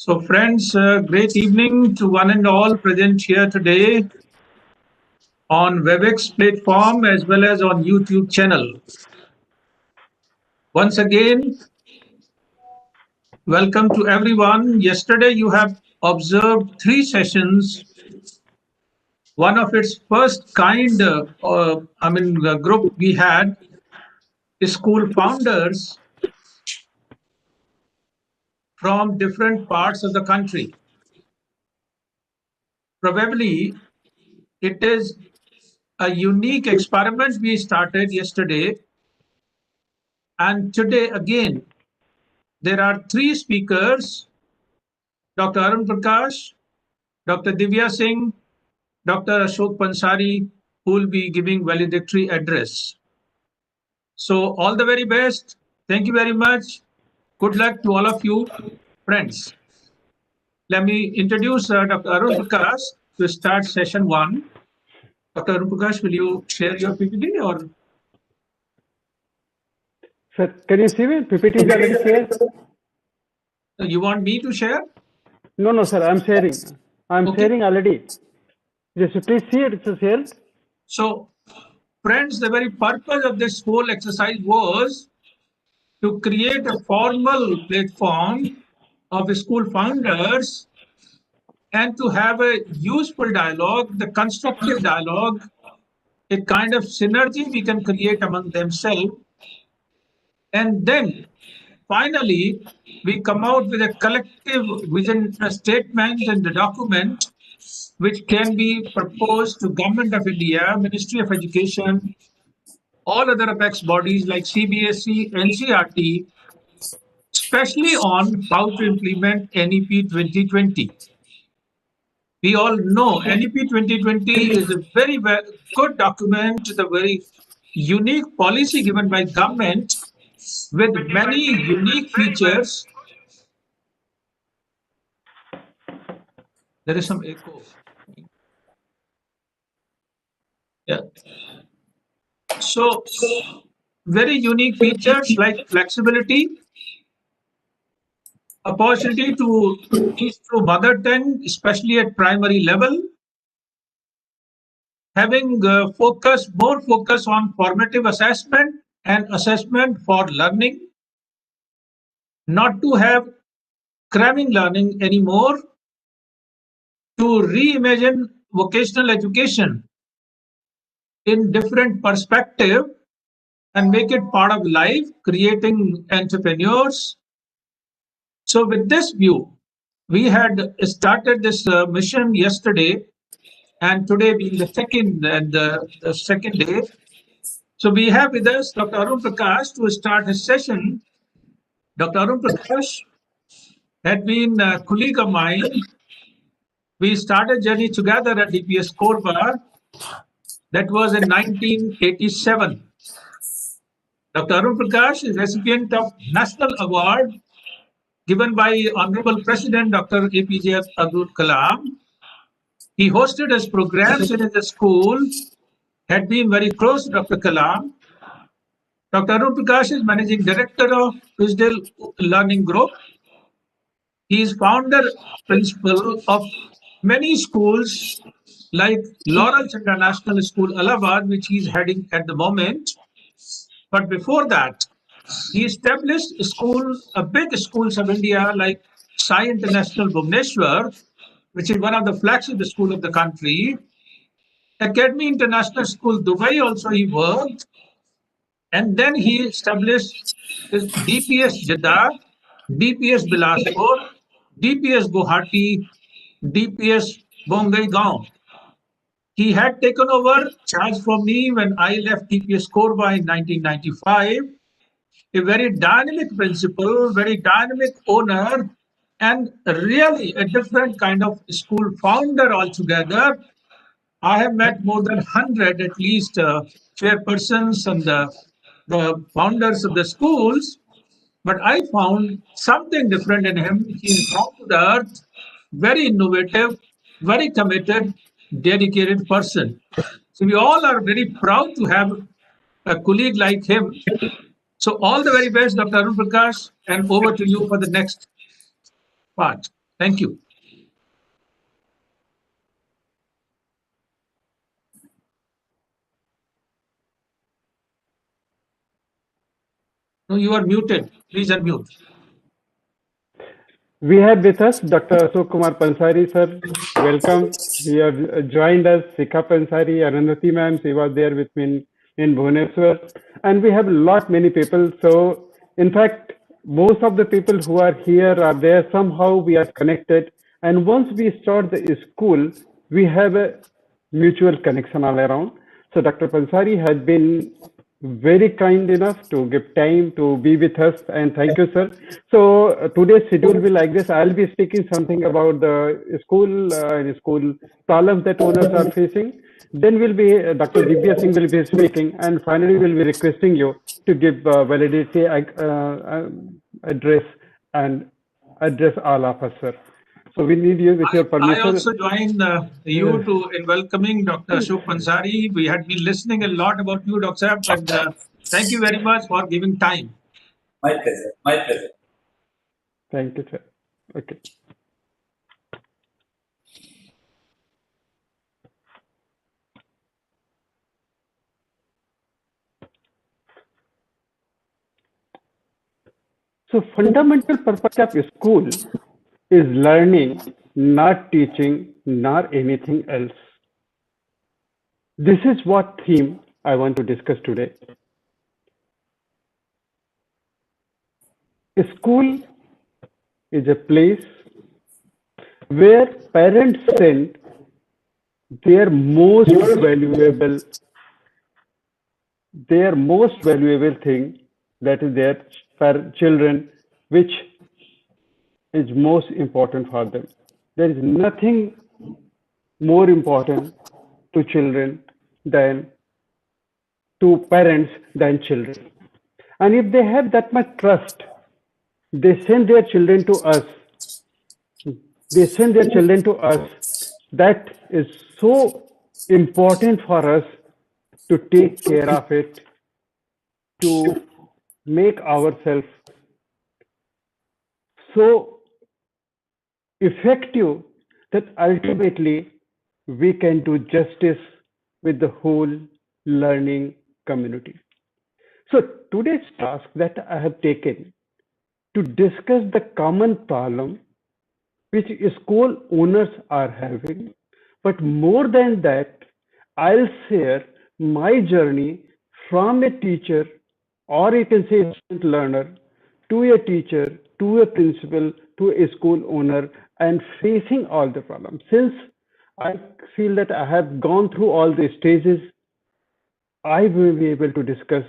So, friends, great evening to one and all present here today on WebEx platform as well as on YouTube channel. Once again, welcome to everyone. Yesterday, you have observed three sessions. One of its first kind, group we had school founders from different parts of the country. Probably, it is a unique experiment we started yesterday. And today, again, there are three speakers: Dr. Arun Prakash, Dr. Divya Singh, Dr. Ashok Pansari, who will be giving valedictory address. So, all the very best. Thank you very much. Good luck to all of you, friends. Let me introduce Dr. Arun Prakash to start session one. Dr. Arun Prakash, will you share your PPT or? Sir, can you see me? PPT is already shared. You want me to share? No, sir. I'm sharing. I'm Okay. sharing already. Yes, please see it. It's shared. So, friends, the very purpose of this whole exercise was to create a formal platform of school founders and to have a useful dialogue, the constructive dialogue, a kind of synergy we can create among themselves. And then finally, we come out with a collective vision statement and the document which can be proposed to Government of India, Ministry of Education, all other apex bodies like CBSE, NCRT, especially on how to implement NEP 2020. We all know NEP 2020 is a very good document, the very unique policy given by government with many unique features. There is some echo. Yeah. So, very unique features like flexibility, opportunity to teach through mother tongue, especially at primary level, having more focus on formative assessment and assessment for learning, not to have cramming learning anymore, to reimagine vocational education in different perspective and make it part of life, creating entrepreneurs. So with this view, we had started this mission yesterday, and today being the second day. So we have with us Dr. Arun Prakash to start his session. Dr. Arun Prakash had been a colleague of mine. We started journey together at DPS Korba. That was in 1987. Dr. Arun Prakash is recipient of National Award given by Honorable President Dr. APJ Abdul Kalam. He hosted his programs in his school, had been very close to Dr. Kalam. Dr. Arun Prakash is Managing Director of Prizdale Learning Group. He is founder principal of many schools like Lawrence International School, Allahabad, which he is heading at the moment. But before that, he established big schools of India like Sai International Bhubaneswar, which is one of the flagship schools of the country. Academy International School, Dubai also he worked. And then he established DPS Jeddah, DPS Bilaspur, DPS Guwahati, DPS Bongaigaon. He had taken over charge from me when I left DPS Korba in 1995. A very dynamic principal, very dynamic owner, and really a different kind of school founder altogether. I have met more than 100 at least chairpersons and the founders of the schools, but I found something different in him. He's down to the earth, very innovative, very committed, dedicated person. So we all are very proud to have a colleague like him. So all the very best, Dr. Arun Prakash, and over to you for the next part. Thank you. No, you are muted. Please unmute. We have with us Dr. Ashok Kumar Pansari, sir. Welcome. He has joined us. Sikha Pansari, Arundhati ma'am, she was there with me in Bhubaneswar. And we have many people. So, in fact, most of the people who are here are there. Somehow we are connected. And once we start the school, we have a mutual connection all around. So, Dr. Pansari has been very kind enough to give time to be with us, and thank you, sir. So today's schedule will be like this. I'll be speaking something about the school and school problems that owners are facing. Then will be Dr. Divya Singh will be speaking, and finally we'll be requesting you to give validity address and address all of us, sir. So we need you with your I permission. also join you in welcoming Dr. Ashok Pansari. We had been listening a lot about you, Dr. Saab, and thank you very much for giving time. My pleasure. My pleasure. Thank you, sir. Okay. So fundamental purpose of school is learning, not teaching, nor anything else. This is what theme I want to discuss today. A school is a place where parents send their most valuable thing, that is their children, which is most important for them. There is nothing more important to children than to parents than children. And if they have that much trust, they send their children to us. They send their children to us. That is so important for us to take care of it, to make ourselves so effective that ultimately we can do justice with the whole learning community. So today's task that I have taken to discuss the common problem which school owners are having. But more than that, I'll share my journey from a teacher, or you can say a student learner, to a teacher, to a principal, to a school owner, and facing all the problems. Since I feel that I have gone through all the stages, I will be able to discuss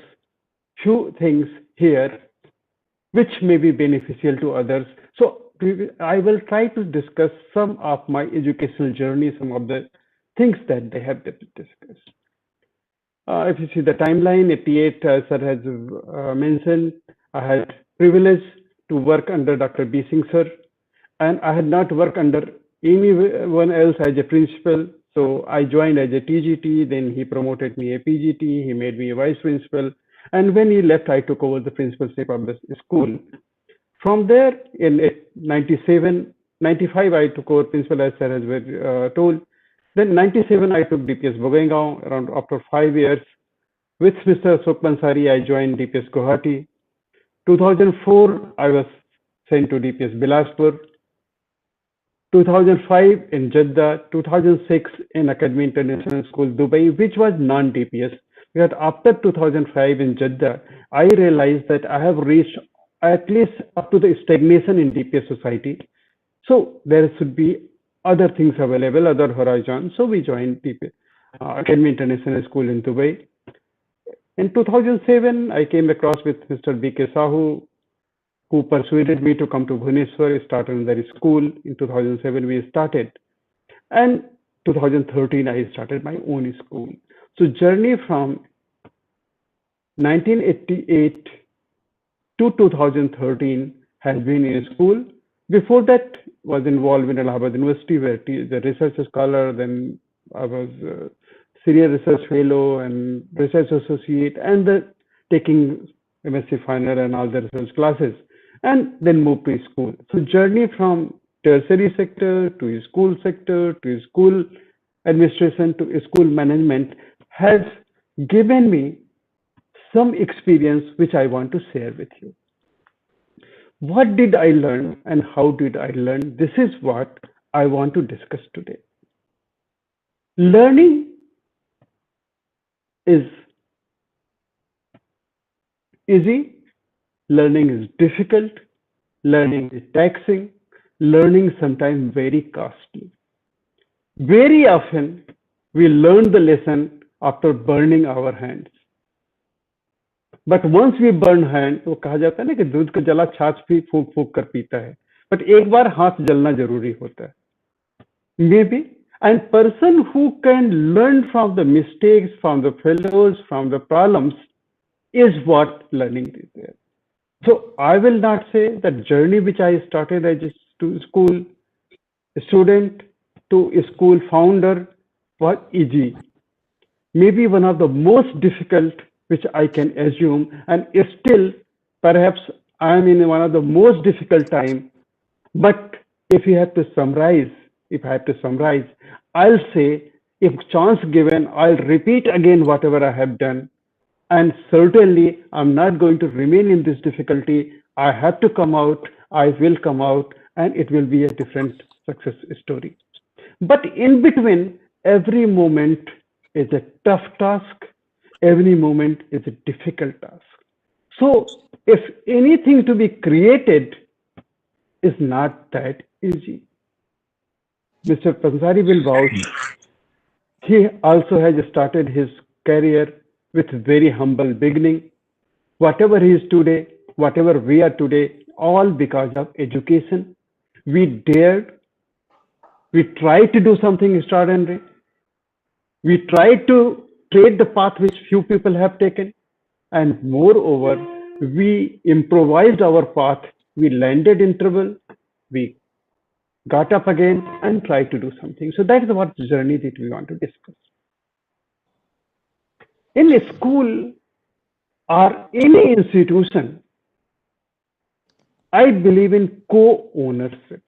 few things here which may be beneficial to others. So I will try to discuss some of my educational journey, some of the things that they have discussed. If you see the timeline, 88, sir has mentioned, I had privilege to work under Dr. B. Singh sir, and I had not worked under anyone else as a principal. So I joined as a TGT, then he promoted me a PGT, he made me a vice principal. And when he left, I took over the principalship of the school. From there, in 97, 95, I took over principal as sir has told. Then 97, I took DPS Bogengao. Around after 5 years, with Mr. Ashok Pansari, I joined DPS Guwahati. 2004, I was sent to DPS Bilaspur. 2005 in Jeddah, 2006 in Academy International School, Dubai, which was non-DPS. Because after 2005 in Jeddah, I realized that I have reached at least up to the stagnation in DPS society. So there should be other things available, other horizons. So we joined DPS, Academy International School in Dubai. In 2007, I came across with Mr. B.K. Sahu, who persuaded me to come to Bhubaneswar, started another school. In 2007, we started. And 2013, I started my own school. So journey from 1988 to 2013 has been in school. Before that, was involved in Allahabad University, where the research scholar, then I was senior research fellow and research associate, and taking MSc final and all the research classes, and then moved to school. So journey from tertiary sector, to school sector, to school administration, to school management, has given me some experience which I want to share with you. What did I learn and how did I learn? This is what I want to discuss today. Learning is easy, learning is difficult, learning is taxing, learning sometimes very costly. Very often, we learn the lesson after burning our hands. But once we burn hand, वो कहा जाता है ना कि दूध को जला छाछ भी फूक फूक कर पीता है, बट एक बार हाथ जलना जरूरी होता है. Maybe and person who can learn from the mistakes, from the failures, from the problems is what learning is there. So I will not say that journey which I started as a school student to a school founder was easy. Maybe one of the most difficult which I can assume, and still perhaps I am in one of the most difficult time. But if you have to summarize, if I have to summarize, I'll say, if chance given, I'll repeat again whatever I have done. And certainly, I'm not going to remain in this difficulty. I have to come out, I will come out, and it will be a different success story. But in between, every moment is a tough task, every moment is a difficult task. So, if anything to be created is not that easy. Mr. Pansari will vouch. He also has started his career with very humble beginning. Whatever he is today, whatever we are today, all because of education. We dared, we tried to do something extraordinary. We tried to tread the path which few people have taken. And moreover, we improvised our path. We landed in trouble. We got up again and tried to do something. So that is what journey that we want to discuss. In a school or any institution, I believe in co-ownership.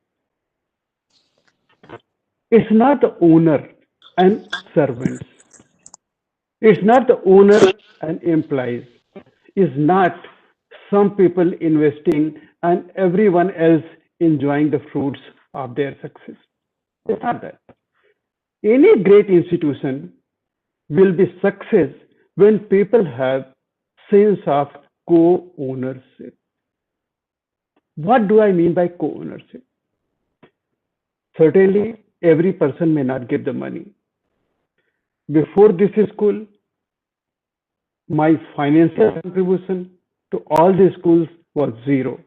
It's not the owner and servants. It's not the owner and employees. It's not some people investing and everyone else enjoying the fruits of their success. It's not that. Any great institution will be success when people have sense of co-ownership. What do I mean by co-ownership? Certainly, every person may not give the money. Before this school, my financial contribution to all the schools was zero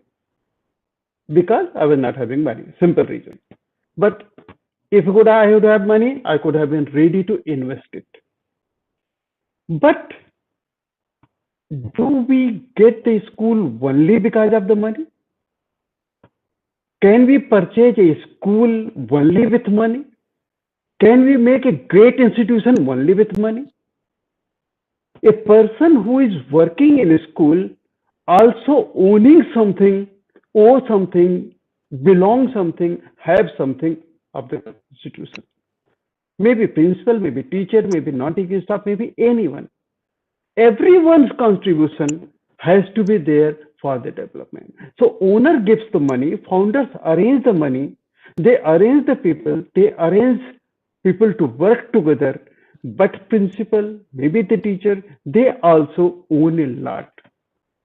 because I was not having money. Simple reason. But if I would have money, I could have been ready to invest it. But do we get the school only because of the money? Can we purchase a school only with money? Can we make a great institution only with money? A person who is working in a school also owning something, owe something, belong something, have something of the institution. Maybe principal, maybe teacher, maybe non-teaching staff, maybe anyone. Everyone's contribution has to be there for the development. So owner gives the money, founders arrange the money, they arrange the people, they arrange people to work together, but principal, maybe the teacher, they also own a lot.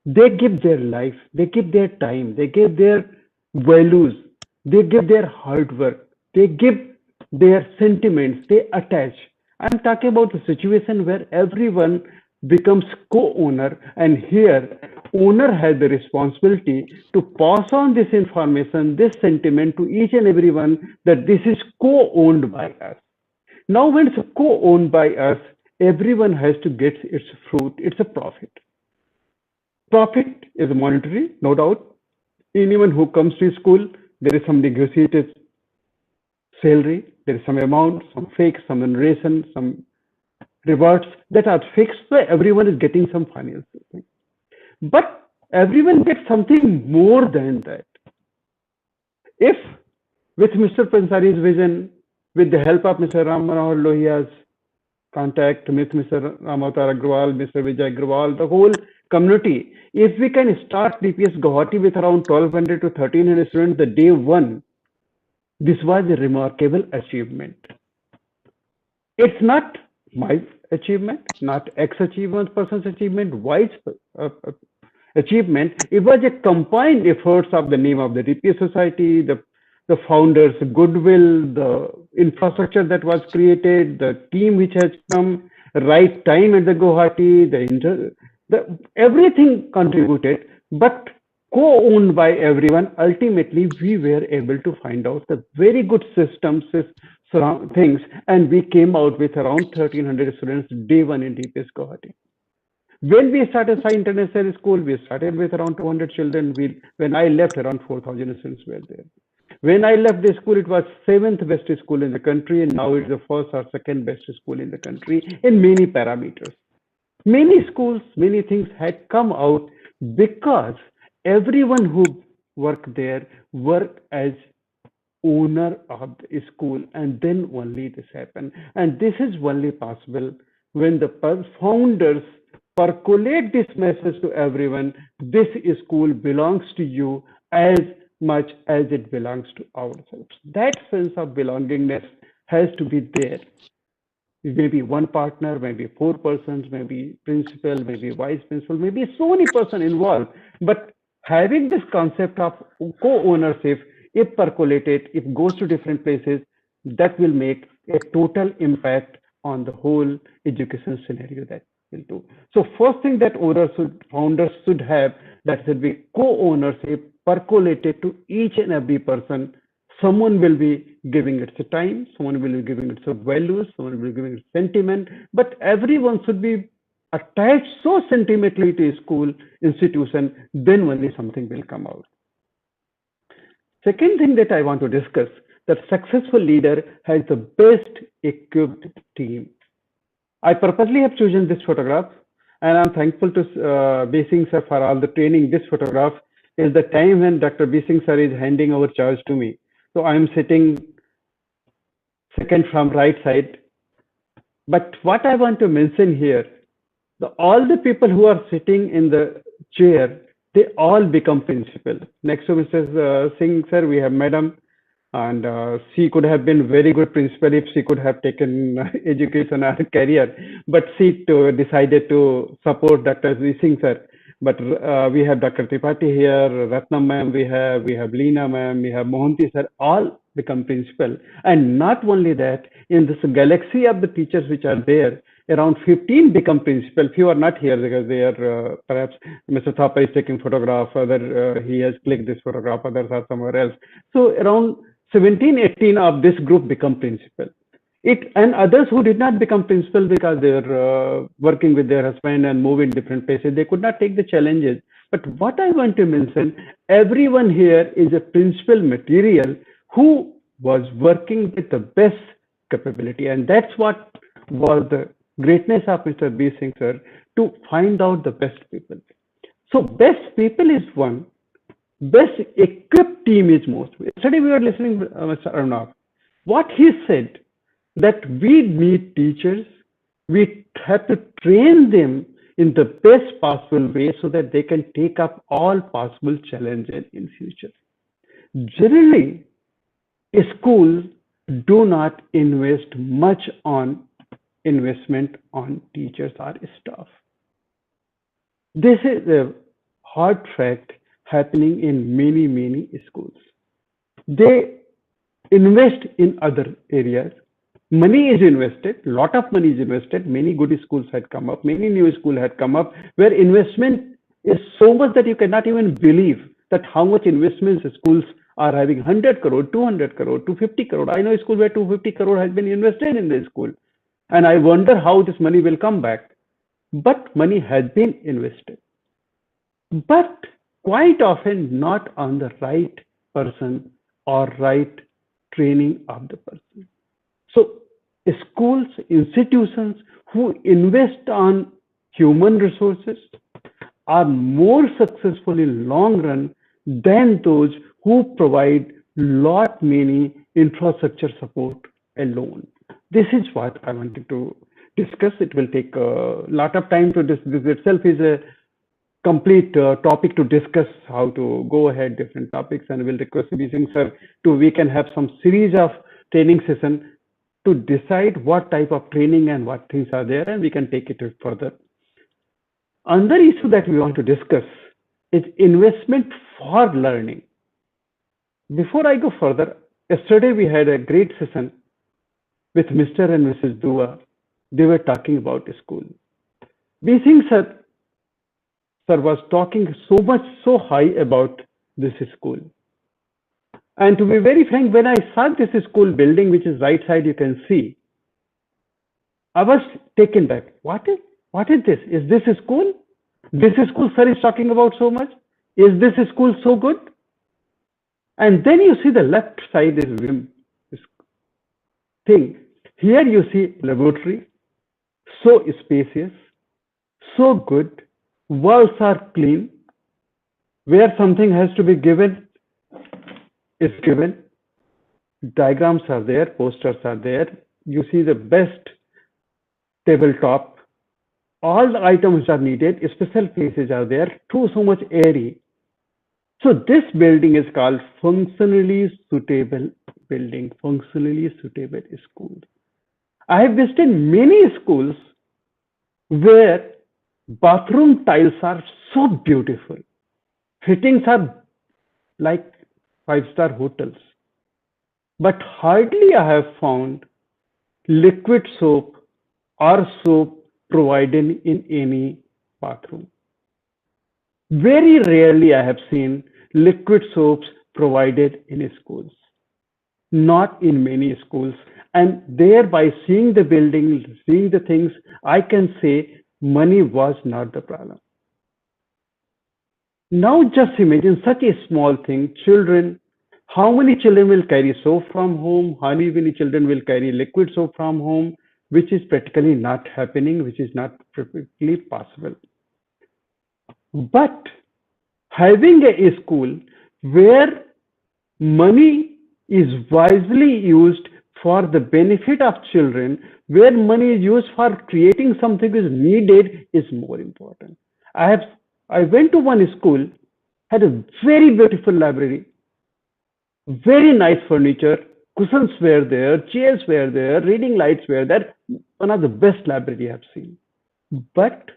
They give their life, they give their time, they give their values, they give their hard work, they give their sentiments, they attach. I'm talking about the situation where everyone becomes co-owner, and here owner has the responsibility to pass on this information, this sentiment to each and everyone that this is co-owned by us. Now when it's co-owned by us, everyone has to get its fruit, it's a profit. Profit is monetary, no doubt. Anyone who comes to school, there is some negotiated salary, there is some amount, some fixed, some remuneration, some rewards that are fixed, so everyone is getting some financial thing. But everyone gets something more than that. If With Mr. Pansari's vision, with the help of Mr. Ram Manohar Lohia's contact with Mr. Ramatar Agrawal, Mr. Vijay Agrawal, the whole community, if we can start DPS Guwahati with around 1200 to 1300 students the day one, this was a remarkable achievement. It's not my achievement, not ex-achievement person's achievement, Y's achievement. It was a combined efforts of the name of the DPS society, the founders' goodwill, the infrastructure that was created, the team which has come, right time at the Guwahati, everything contributed, but co-owned by everyone. Ultimately, we were able to find out the very good systems, things, and we came out with around 1300 students day one in DPS Guwahati. When we started Sai International School, we started with around 200 children. When I left, around 4,000 students were there. When I left the school, it was 7th best school in the country, and now it's the first or second best school in the country in many parameters. Many schools, many things had come out because everyone who worked there worked as owner of the school, and then only this happened. And this is only possible when the founders percolate this message to everyone. This school belongs to you as much as it belongs to ourselves. That sense of belongingness has to be there. Maybe one partner, maybe 4 persons, maybe principal, maybe vice principal, maybe so many persons involved. But having this concept of co-ownership, if percolated, if goes to different places, that will make a total impact on the whole education scenario that will do. So first thing that founders should have, that should be co-ownership percolated to each and every person. Someone will be giving its time, someone will be giving its values, someone will be giving its sentiment, but everyone should be attached so sentimentally to a school institution, then only something will come out. Second thing that I want to discuss, that successful leader has the best equipped team. I purposely have chosen this photograph, and I'm thankful to B. Singh sir for all the training. This photograph is the time when Dr. B. Singh sir is handing over charge to me. So I'm sitting second from right side. But what I want to mention here, all the people who are sitting in the chair, they all become principal. Next to Mr. Singh sir, we have Madam, and she could have been very good principal if she could have taken education as a career, but she decided to support Dr. Singh sir. But we have Dr. Tripathi here, Ratnam ma'am, we have Leena ma'am, we have Mohanty sir, all become principal. And not only that, in this galaxy of the teachers which are there, around 15 become principal. Few are not here because they are perhaps Mr. Thapa is taking photograph, other he has clicked this photograph, others are somewhere else. So around 17, 18 of this group become principal. And others who did not become principal because they were working with their husband and move in different places, they could not take the challenges. But what I want to mention, everyone here is a principal material who was working with the best capability. And that's what was the greatness of Mr. B. Singh sir, to find out the best people. So best people is one, best equipped team is most. Yesterday we were listening to Mr. Arnav. What he said, that we need teachers, we have to train them in the best possible way so that they can take up all possible challenges in future. Generally, schools do not invest much on investment on teachers or staff. This is a hard fact happening in many, many schools. They invest in other areas. Money is invested, lot of money is invested, many good schools had come up, many new schools had come up, where investment is so much that you cannot even believe that how much investments schools are having. 100 crore, 200 crore, 250 crore. I know a school where 250 crore has been invested in the school. And I wonder how this money will come back. But money has been invested. But quite often not on the right person or right training of the person. So schools, institutions who invest on human resources are more successful in long run than those who provide lot many infrastructure support alone. This is what I wanted to discuss. It will take a lot of time to discuss. This itself is a complete topic to discuss how to go ahead different topics, and we'll request Singh sir to we can have some series of training session to decide what type of training and what things are there, and we can take it further. Another issue that we want to discuss is investment for learning. Before I go further, yesterday we had a great session with Mr. and Mrs. Dua. They were talking about school. Singh sir was talking so high about this school. And to be very frank, when I saw this school building, which is right side, you can see, I was taken back. What is this? Is this a school? This school sir is talking about so much. Is this school so good? And then you see the left side is this thing. Here you see laboratory, so spacious, so good. Walls are clean. Where something has to be given is given. Diagrams are there, posters are there. You see the best tabletop. All the items are needed. Special places are there. So much airy. So this building is called functionally suitable building, functionally suitable school. I have visited many schools where bathroom tiles are so beautiful. Fittings are like 5-star hotels. But hardly I have found liquid soap or soap provided in any bathroom. Very rarely I have seen liquid soaps provided in schools. Not in many schools. And thereby seeing the building, seeing the things, I can say money was not the problem. Now just imagine such a small thing, children, how many children will carry soap from home, how many children will carry liquid soap from home, which is practically not happening, which is not practically possible. But having a school where money is wisely used for the benefit of children, where money is used for creating something is needed, is more important. I went to one school, had a very beautiful library, very nice furniture, cushions were there, chairs were there, reading lights were there. One of the best library I have seen. But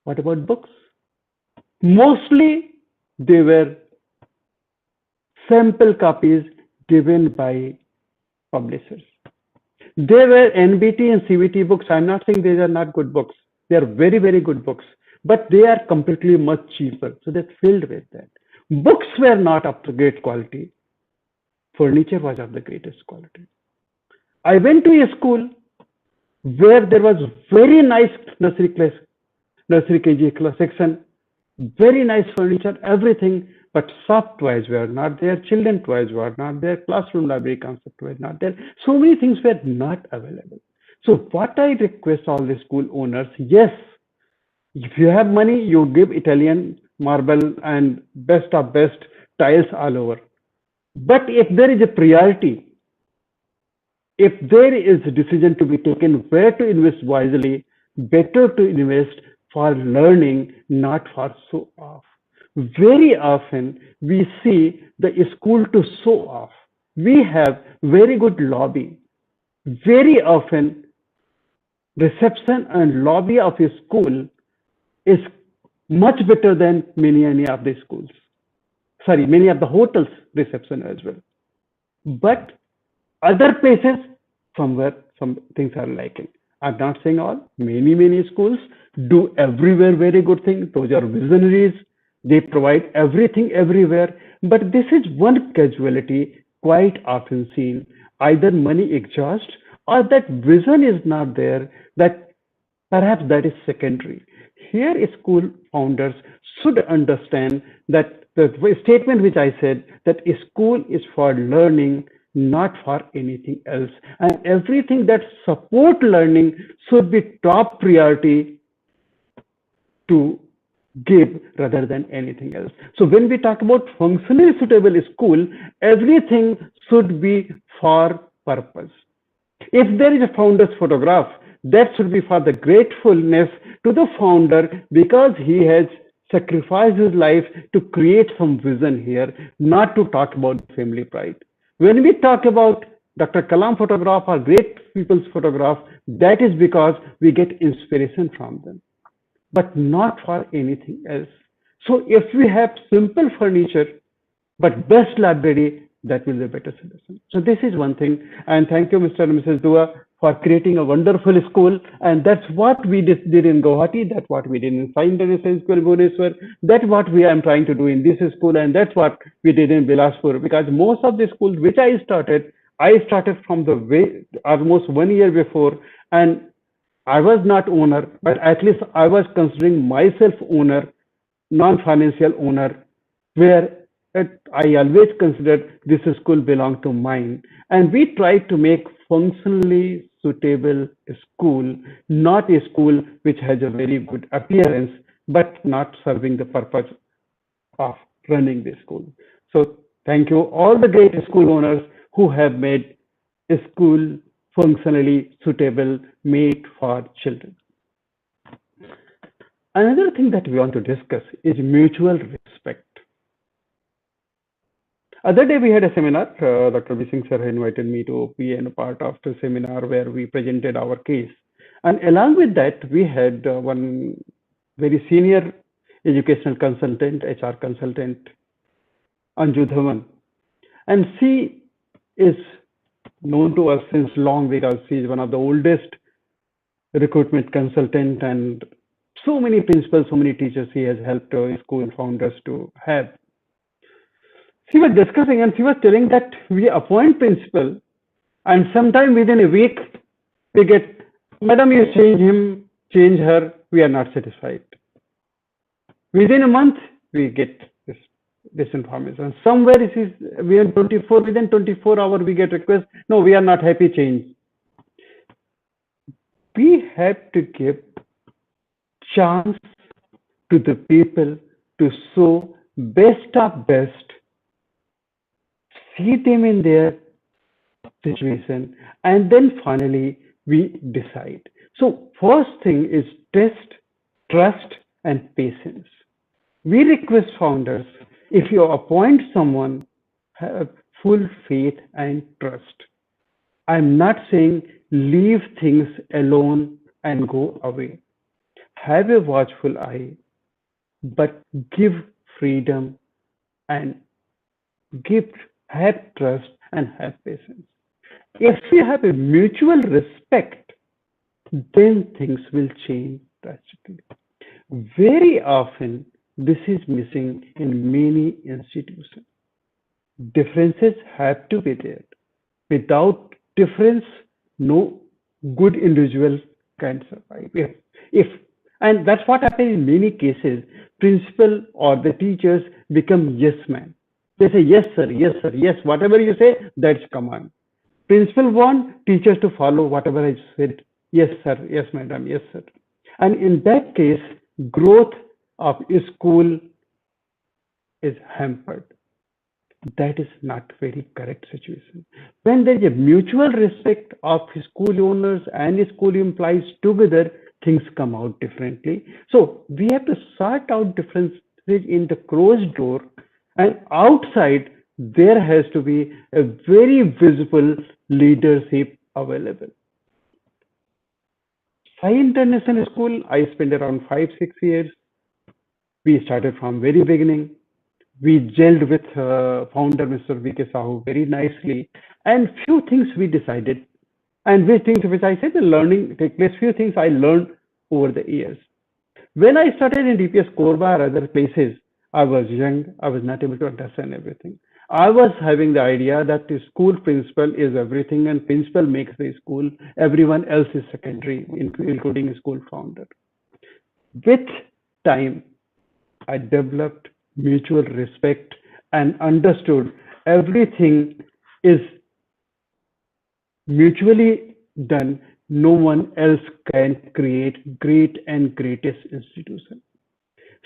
what about books? Mostly they were sample copies given by publishers. They were NBT and CBT books. I'm not saying these are not good books. They are very, very good books, but they are completely much cheaper. So they're filled with that. Books were not of the great quality. Furniture was of the greatest quality. I went to a school where there was very nice nursery KG class section, very nice furniture, everything, but soft toys were not there, children toys were not there, classroom library concept were not there. So many things were not available. So what I request all the school owners, yes, if you have money, you give Italian marble and best of best tiles all over. But if there is a priority, if there is a decision to be taken where to invest wisely, better to invest for learning, not for show off. Very often we see the school to show off. We have very good lobby. Very often reception and lobby of a school is much better than many of the schools. Sorry, many of the hotels reception as well. But other places, somewhere some things are lacking. I'm not saying all. Many schools do everywhere very good things. Those are visionaries. They provide everything everywhere. But this is one casualty quite often seen. Either money exhaust or that vision is not there. That perhaps that is secondary. Here, school founders should understand that the statement which I said, that a school is for learning, not for anything else. And everything that support learning should be top priority to give rather than anything else. So when we talk about functionally suitable school, everything should be for purpose. If there is a founder's photograph, that should be for the gratefulness to the founder because he has sacrificed his life to create some vision here, not to talk about family pride. When we talk about Dr. Kalam photograph or great people's photograph, that is because we get inspiration from them, but not for anything else. So if we have simple furniture but best library, that will be a better solution. So this is one thing. And thank you, Mr. and Mrs. Dua, for creating a wonderful school. And that's what we did in Guwahati. That's what we did in Sai International School, Bhubaneswar. That's what we am trying to do in this school. And that's what we did in Bilaspur. Because most of the schools which I started from the way almost 1 year before. And I was not owner, but at least I was considering myself owner, non-financial owner, where I always considered this school belonged to mine. And we tried to make functionally suitable school, not a school which has a very good appearance, but not serving the purpose of running the school. So thank you all the great school owners who have made a school functionally suitable, made for children. Another thing that we want to discuss is mutual respect. Other day we had a seminar. Dr. Bising sir invited me to be a part of the seminar where we presented our case. And along with that, we had one very senior educational consultant, HR consultant, Anju Dhawan. And she is known to us since long because she is one of the oldest recruitment consultant and so many principals, so many teachers he has helped school founders to have. She was discussing and she was telling that we appoint principal and sometime within a week we get, madam, you change him, change her, we are not satisfied. Within a month we get this information. Somewhere it is within 24 hours we get request, no, we are not happy, change. We have to give chance to the people to show best of best, see them in their situation, and then finally we decide. So first thing is test, trust, and patience. We request founders, if you appoint someone, have full faith and trust. I'm not saying leave things alone and go away. Have a watchful eye, but give freedom and give, have trust and have patience. If we have a mutual respect, then things will change drastically. Very often, this is missing in many institutions. Differences have to be there. Without difference, no good individual can survive. If and that's what happens in many cases. Principal or the teachers become yes man. They say yes sir, yes sir, yes. Whatever you say, that's command. Principal want teachers to follow whatever I said. Yes sir, yes madam, yes sir. And in that case, growth of a school is hampered. That is not very correct situation. When there is a mutual respect of school owners and school employees together, things come out differently. So we have to sort out differences in the closed door, and outside there has to be a very visible leadership available. Sai International School, I spent around 5-6 years. We started from very beginning. We gelled with founder Mr. V.K. Sahu very nicely, and few things we decided, and which things which I said the learning take place. Few things I learned over the years. When I started in DPS Korba or other places, I was young. I was not able to understand everything. I was having the idea that the school principal is everything, and principal makes the school. Everyone else is secondary, including school founder. With time, I developed mutual respect and understood everything is mutually done. No one else can create great and greatest institution.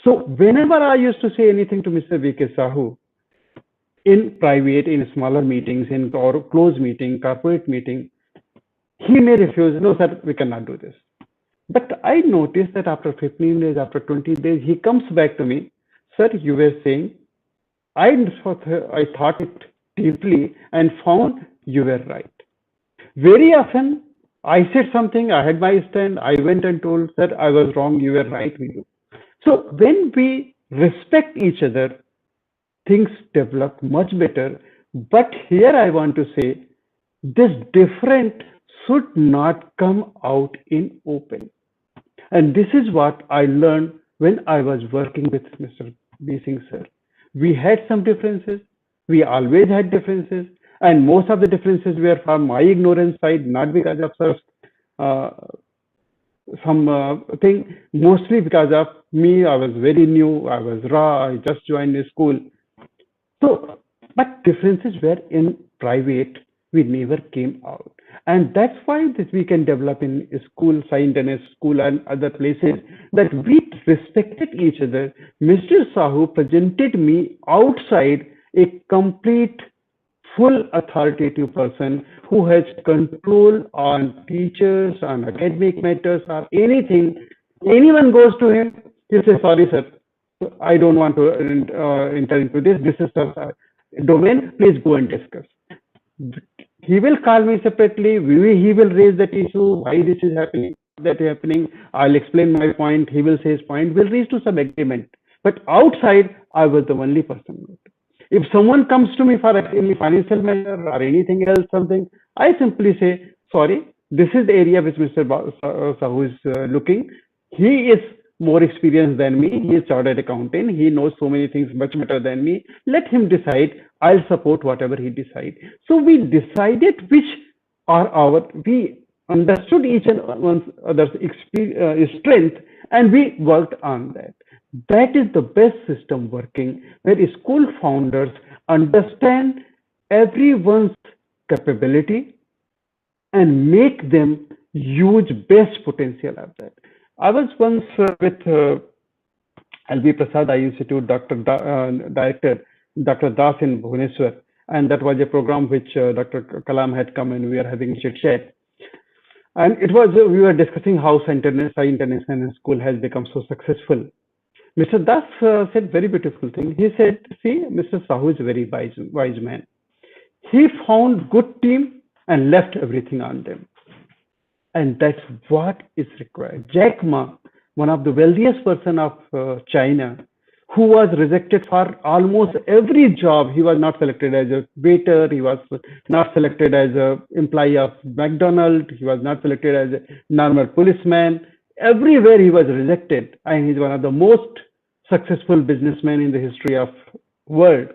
So whenever I used to say anything to Mr. V.K. Sahu in private, in smaller meetings, in or close meeting, corporate meeting, he may refuse. No, sir, we cannot do this. But I noticed that after 15 days, after 20 days, he comes back to me, sir, you were saying, I thought it deeply and found you were right. Very often, I said something, I had my stand, I went and told, sir, I was wrong, you were right with you. So when we respect each other, things develop much better. But here I want to say, this different should not come out in open. And this is what I learned when I was working with Mr. B. Singh sir. We had some differences. We always had differences. And most of the differences were from my ignorance side, not because of uh, some thing, mostly because of me. I was very new. I was raw. I just joined the school. So, but differences were in private, we never came out. And that's why this we can develop in school, science and school and other places, that we respected each other. Mr. Sahu presented me outside a complete, full authoritative person who has control on teachers, on academic matters, or anything. Anyone goes to him, he says, sorry, sir, I don't want to enter into this. This is the domain. Please go and discuss. He will call me separately. He will raise that issue. Why this is happening? That is happening. I'll explain my point. He will say his point. We'll reach to some agreement. But outside, I was the only person. If someone comes to me for any financial matter or anything else, something, I simply say, sorry, this is the area which Mr. Sahu is looking. He is more experienced than me. He is chartered accountant. He knows so many things much better than me. Let him decide. I'll support whatever he decides. So we decided which are we understood each and one's other's strength, and we worked on that. That is the best system working, where school founders understand everyone's capability and make them use best potential of that. I was once with LB Prasad I Institute Director Dr. Das in Bhubaneswar, and that was a program which Dr. Kalam had come and we were having chit chat. And it was we were discussing how Sai International School has become so successful. Mr. Das said very beautiful thing. He said, see, Mr. Sahu is a very wise man. He found good team and left everything on them. And that's what is required. Jack Ma, one of the wealthiest person of China, who was rejected for almost every job. He was not selected as a waiter. He was not selected as an employee of McDonald's. He was not selected as a normal policeman. Everywhere he was rejected, and he's one of the most successful businessmen in the history of world.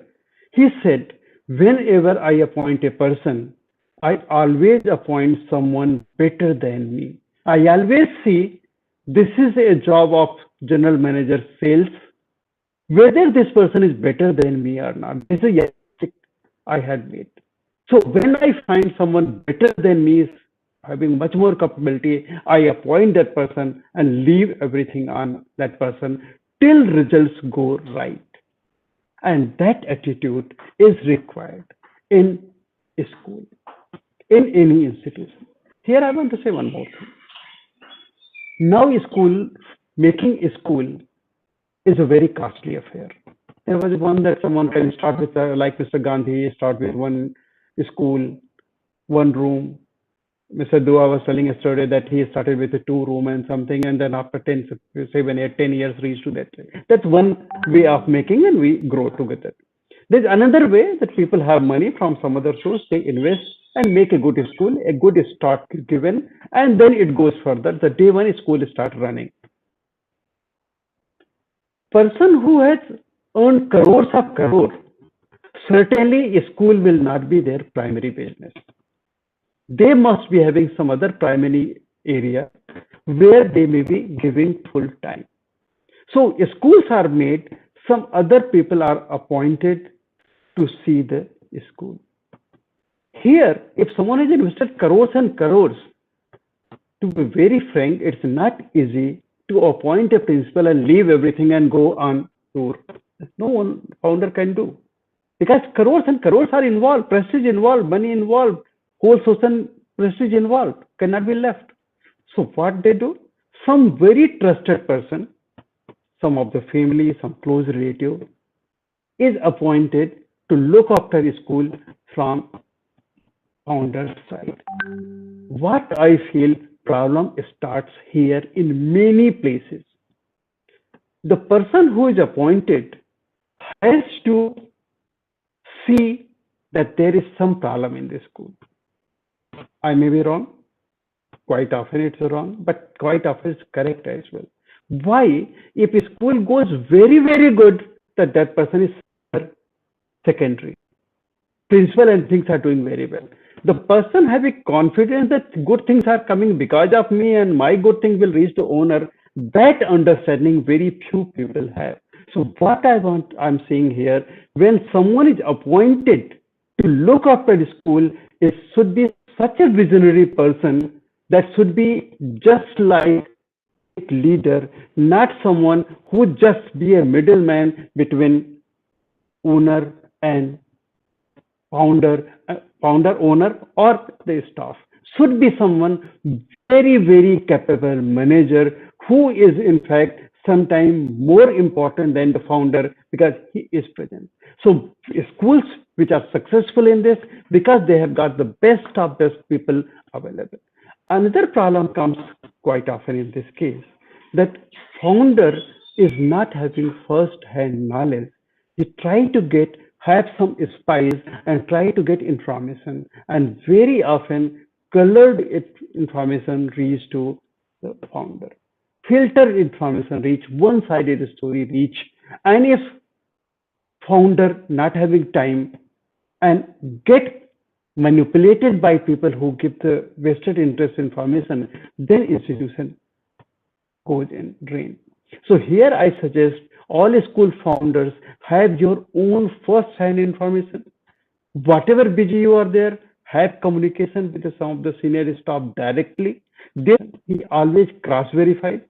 He said, whenever I appoint a person, I always appoint someone better than me. I always see this is a job of general manager sales, whether this person is better than me or not. This is a yardstick I had made. So when I find someone better than me, having much more capability, I appoint that person and leave everything on that person till results go right. And that attitude is required in a school, in any institution. Here I want to say one more thing. Now making a school is a very costly affair. There was one that someone can start with, like Mr. Gandhi, start with one school, one room. Mr. Dua was telling yesterday that he started with a 2-room and something, and then after 10, 7, 8, 10 years reached to that. That's one way of making, and we grow together. There's another way that people have money from some other source, they invest and make a good school, a good start given, and then it goes further. The day one school start running. Person who has earned crores of crores, certainly a school will not be their primary business. They must be having some other primary area where they may be giving full time. So schools are made, some other people are appointed to see the school. Here, if someone has invested crores and crores, to be very frank, it's not easy to appoint a principal and leave everything and go on tour. No one founder can do, because crores and crores are involved, prestige involved, money involved, whole social prestige involved, cannot be left. So what they do, some very trusted person, some of the family, some close relative is appointed to look after the school from founder's side. What I feel problem starts here in many places. The person who is appointed has to see that there is some problem in the school. I may be wrong. Quite often it's wrong, but quite often it's correct as well. Why? If a school goes very, very good, that person is secondary. Principal and things are doing very well. The person having confidence that good things are coming because of me and my good things will reach the owner, that understanding very few people have. So what I'm saying here, when someone is appointed to look after the school, it should be such a visionary person that should be just like leader, not someone who just be a middleman between owner and founder, owner, or the staff. Should be someone very, very capable manager who is in fact sometimes more important than the founder because he is present. So schools which are successful in this because they have got the best of best people available. Another problem comes quite often in this case that founder is not having first-hand knowledge. He try to have some spies and try to get information, and very often colored information reach to the founder. Filtered information reach, one-sided story reach, and if founder not having time and get manipulated by people who give the vested interest information, then institution goes in drain. So here I suggest all school founders have your own first-hand information. Whatever busy you are there, have communication with some of the senior staff directly. Then he always cross-verified.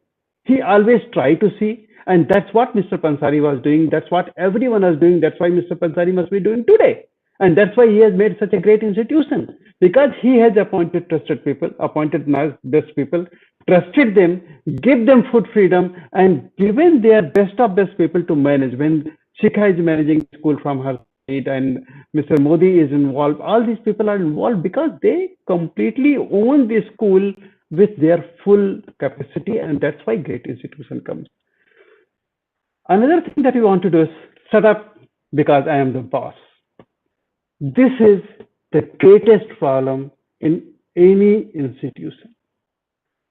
He always try to see, and that's what Mr. Pansari was doing. That's what everyone is doing. That's why Mr. Pansari must be doing today. And that's why he has made such a great institution, because he has appointed trusted people, appointed best people, trusted them, give them full freedom, and given their best of best people to manage. When Shikha is managing school from her side and Mr. Modi is involved, all these people are involved because they completely own the school with their full capacity, and that's why great institution comes. Another thing that we want to do is set up because I am the boss. This is the greatest problem in any institution.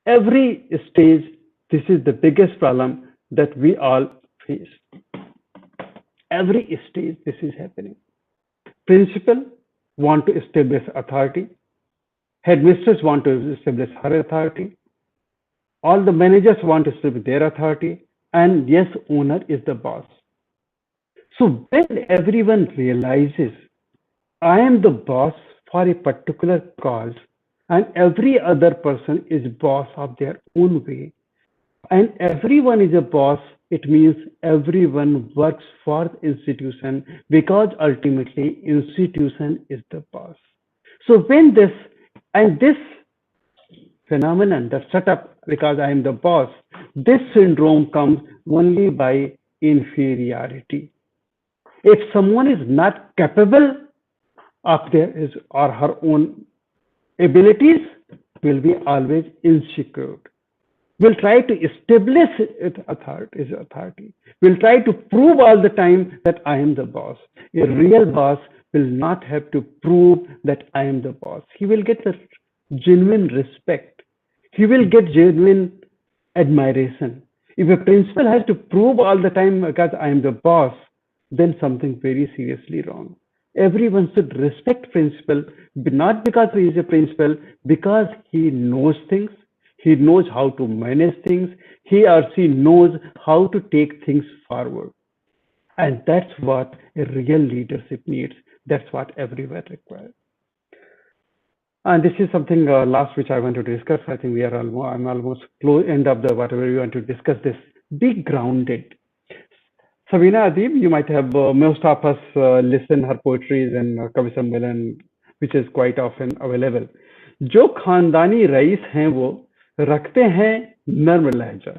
Every stage, this is the biggest problem that we all face. Every stage, this is happening. Principal want to establish authority. Headmistress want to establish her authority. All the managers want to establish their authority. And yes, owner is the boss. So when everyone realizes I am the boss for a particular cause, and every other person is boss of their own way, and everyone is a boss, it means everyone works for the institution because ultimately institution is the boss. So when this phenomenon, the setup, because I am the boss, this syndrome comes only by inferiority. If someone is not capable of his or her own abilities, will be always insecure. Will try to establish his authority. Will try to prove all the time that I am the boss. A real boss will not have to prove that I am the boss. He will get the genuine respect. He will get genuine admiration. If a principal has to prove all the time because I am the boss, then something very seriously wrong. Everyone should respect principal, not because he is a principal, because he knows things, he knows how to manage things, he or she knows how to take things forward. And that's what a real leadership needs. That's what everyone requires. And this is something last which I want to discuss. I think I'm almost close end of the whatever we want to discuss this. Be grounded. Sabina Adib, you might have most of us listen her poetries and Kavi Sammelan, which is quite often available. जो खानदानी rice हैं वो रखते हैं नर्म लहजा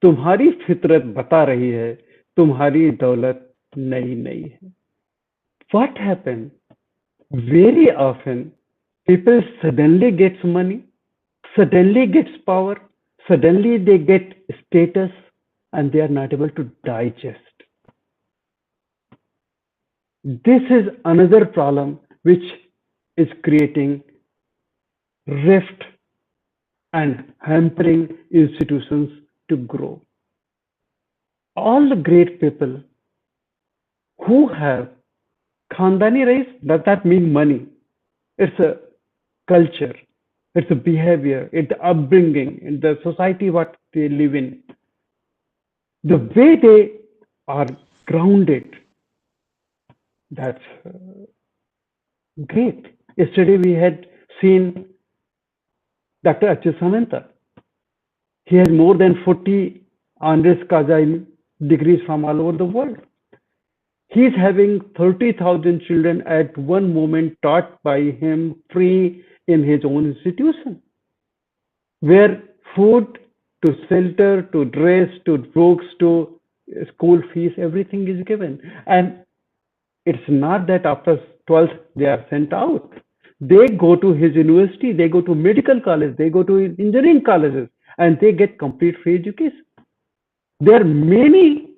तुम्हारी फितरत बता रही है तुम्हारी दौलत नई नई है what happened very often people suddenly gets money suddenly gets power suddenly they get status and they are not able to digest this is another problem which is creating rift and hampering institutions to grow all the great people who have khandani rais does that mean money it's a culture it's a behavior it's the upbringing in the society what they live in the way they are grounded that's great yesterday we had seen Dr. Achyutamanta. He has more than 40 honoris causa degrees from all over the world. He is having 30,000 children at one moment taught by him free in his own institution, where food to shelter to dress to books to school fees, everything is given. And it's not that after 12th they are sent out. They go to his university, they go to medical college, they go to engineering colleges, and they get complete free education. There are many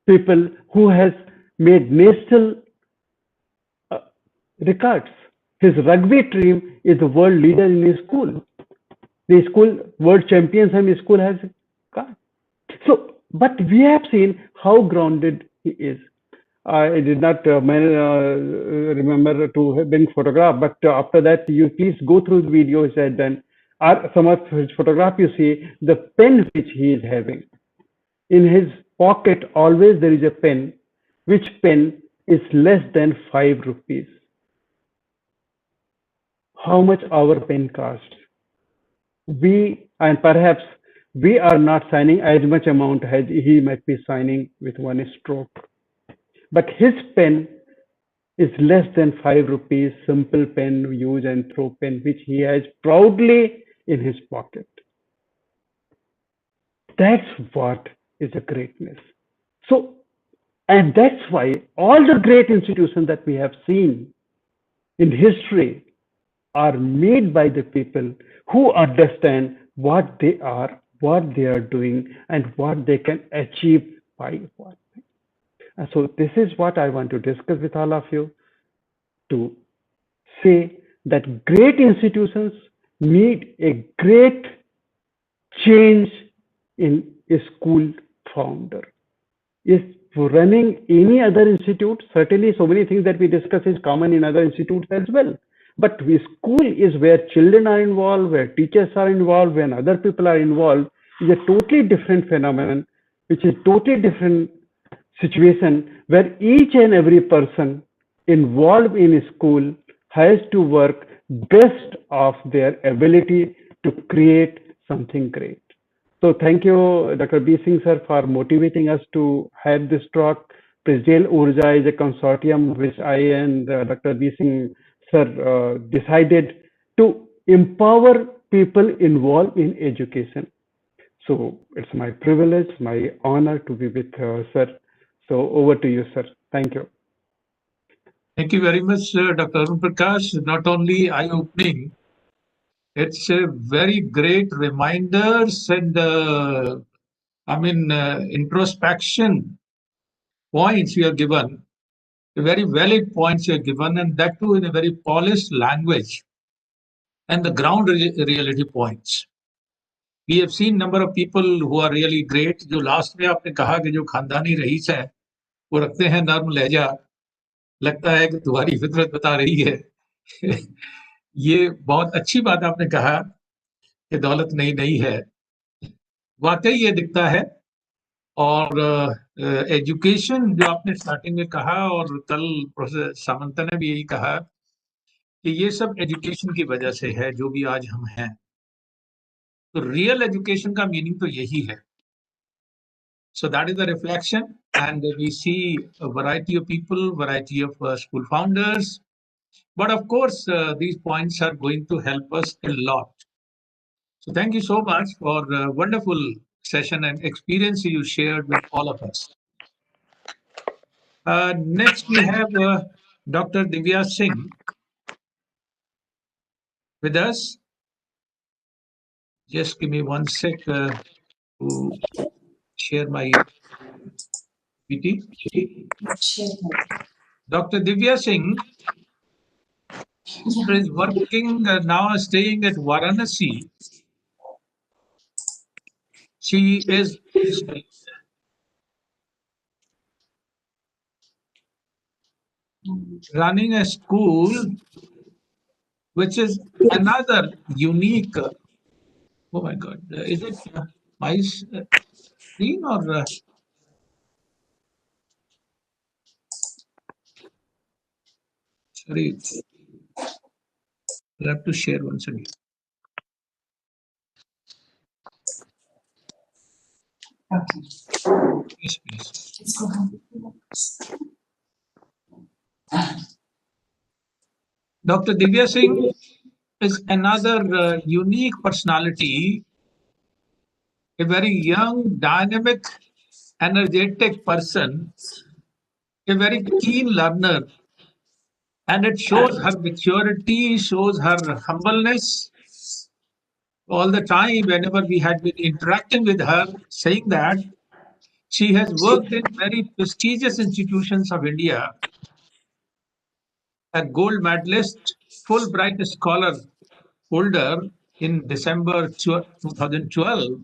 people who has made national records. His rugby team is the world leader in his school. The school world champions and his school has got. So, but we have seen how grounded he is. I did not remember to bring photograph, but after that, you please go through the video. He said then, some of his photograph you see the pen which he is having in his pocket. Always there is a pen, which pen is less than 5 rupees. How much our pen costs? We and perhaps we are not signing as much amount as he might be signing with one stroke. But his pen is less than 5 rupees, simple pen, use and throw pen, which he has proudly in his pocket. That's what is a greatness. So, and that's why all the great institutions that we have seen in history are made by the people who understand what they are doing, and what they can achieve by what. And so this is what I want to discuss with all of you, to say that great institutions need a great change in a school founder. If running any other institute, certainly so many things that we discuss is common in other institutes as well. But the school is where children are involved, where teachers are involved, when other people are involved, is a totally different phenomenon, which is totally different situation, where each and every person involved in a school has to work best of their ability to create something great. So thank you, Dr. B. Singh sir, for motivating us to have this talk. Prizdale Ourja is a consortium which I and Dr. B. Singh sir decided to empower people involved in education. So it's my privilege, my honor to be with sir. So over to you, sir. Thank you. Thank you very much, Dr. Arun Prakash. Not only eye-opening, it's a very great reminders and introspection points you have given, very valid points you have given, and that too in a very polished language, and the ground reality points. We have seen number of people who are really great. जो last में आपने कहा कि जो खानदानी rice है वो रखते हैं नर्म लहजा, लगता है कि तुम्हारी फितरत बता रही है ये बहुत अच्छी बात आपने कहा कि दौलत नई नई है, वाकई ये दिखता है। और एजुकेशन जो आपने स्टार्टिंग में कहा और कल प्रोफेसर सामंता ने भी यही कहा कि ये सब एजुकेशन की वजह से है जो भी आज हम हैं। तो रियल एजुकेशन का मीनिंग तो यही है। So that is the reflection, and we see a variety of people, variety of school founders. But of course, these points are going to help us a lot. So thank you so much for the wonderful session and experience you shared with all of us. Next, we have Dr. Divya Singh with us. Just give me one sec to share my PT. Dr. Divya Singh is working now, staying at Varanasi. She is running a school which is another unique. Oh my God, is it my screen or? Sorry, I'll have to share once again. Okay. Yes, please. Let's go on. Dr. Divya Singh is another unique personality, a very young, dynamic, energetic person, a very keen learner, and it shows her maturity, shows her humbleness all the time whenever we had been interacting with her, saying that she has worked in very prestigious institutions of India, a gold medalist, Fulbright scholar holder in December 2012.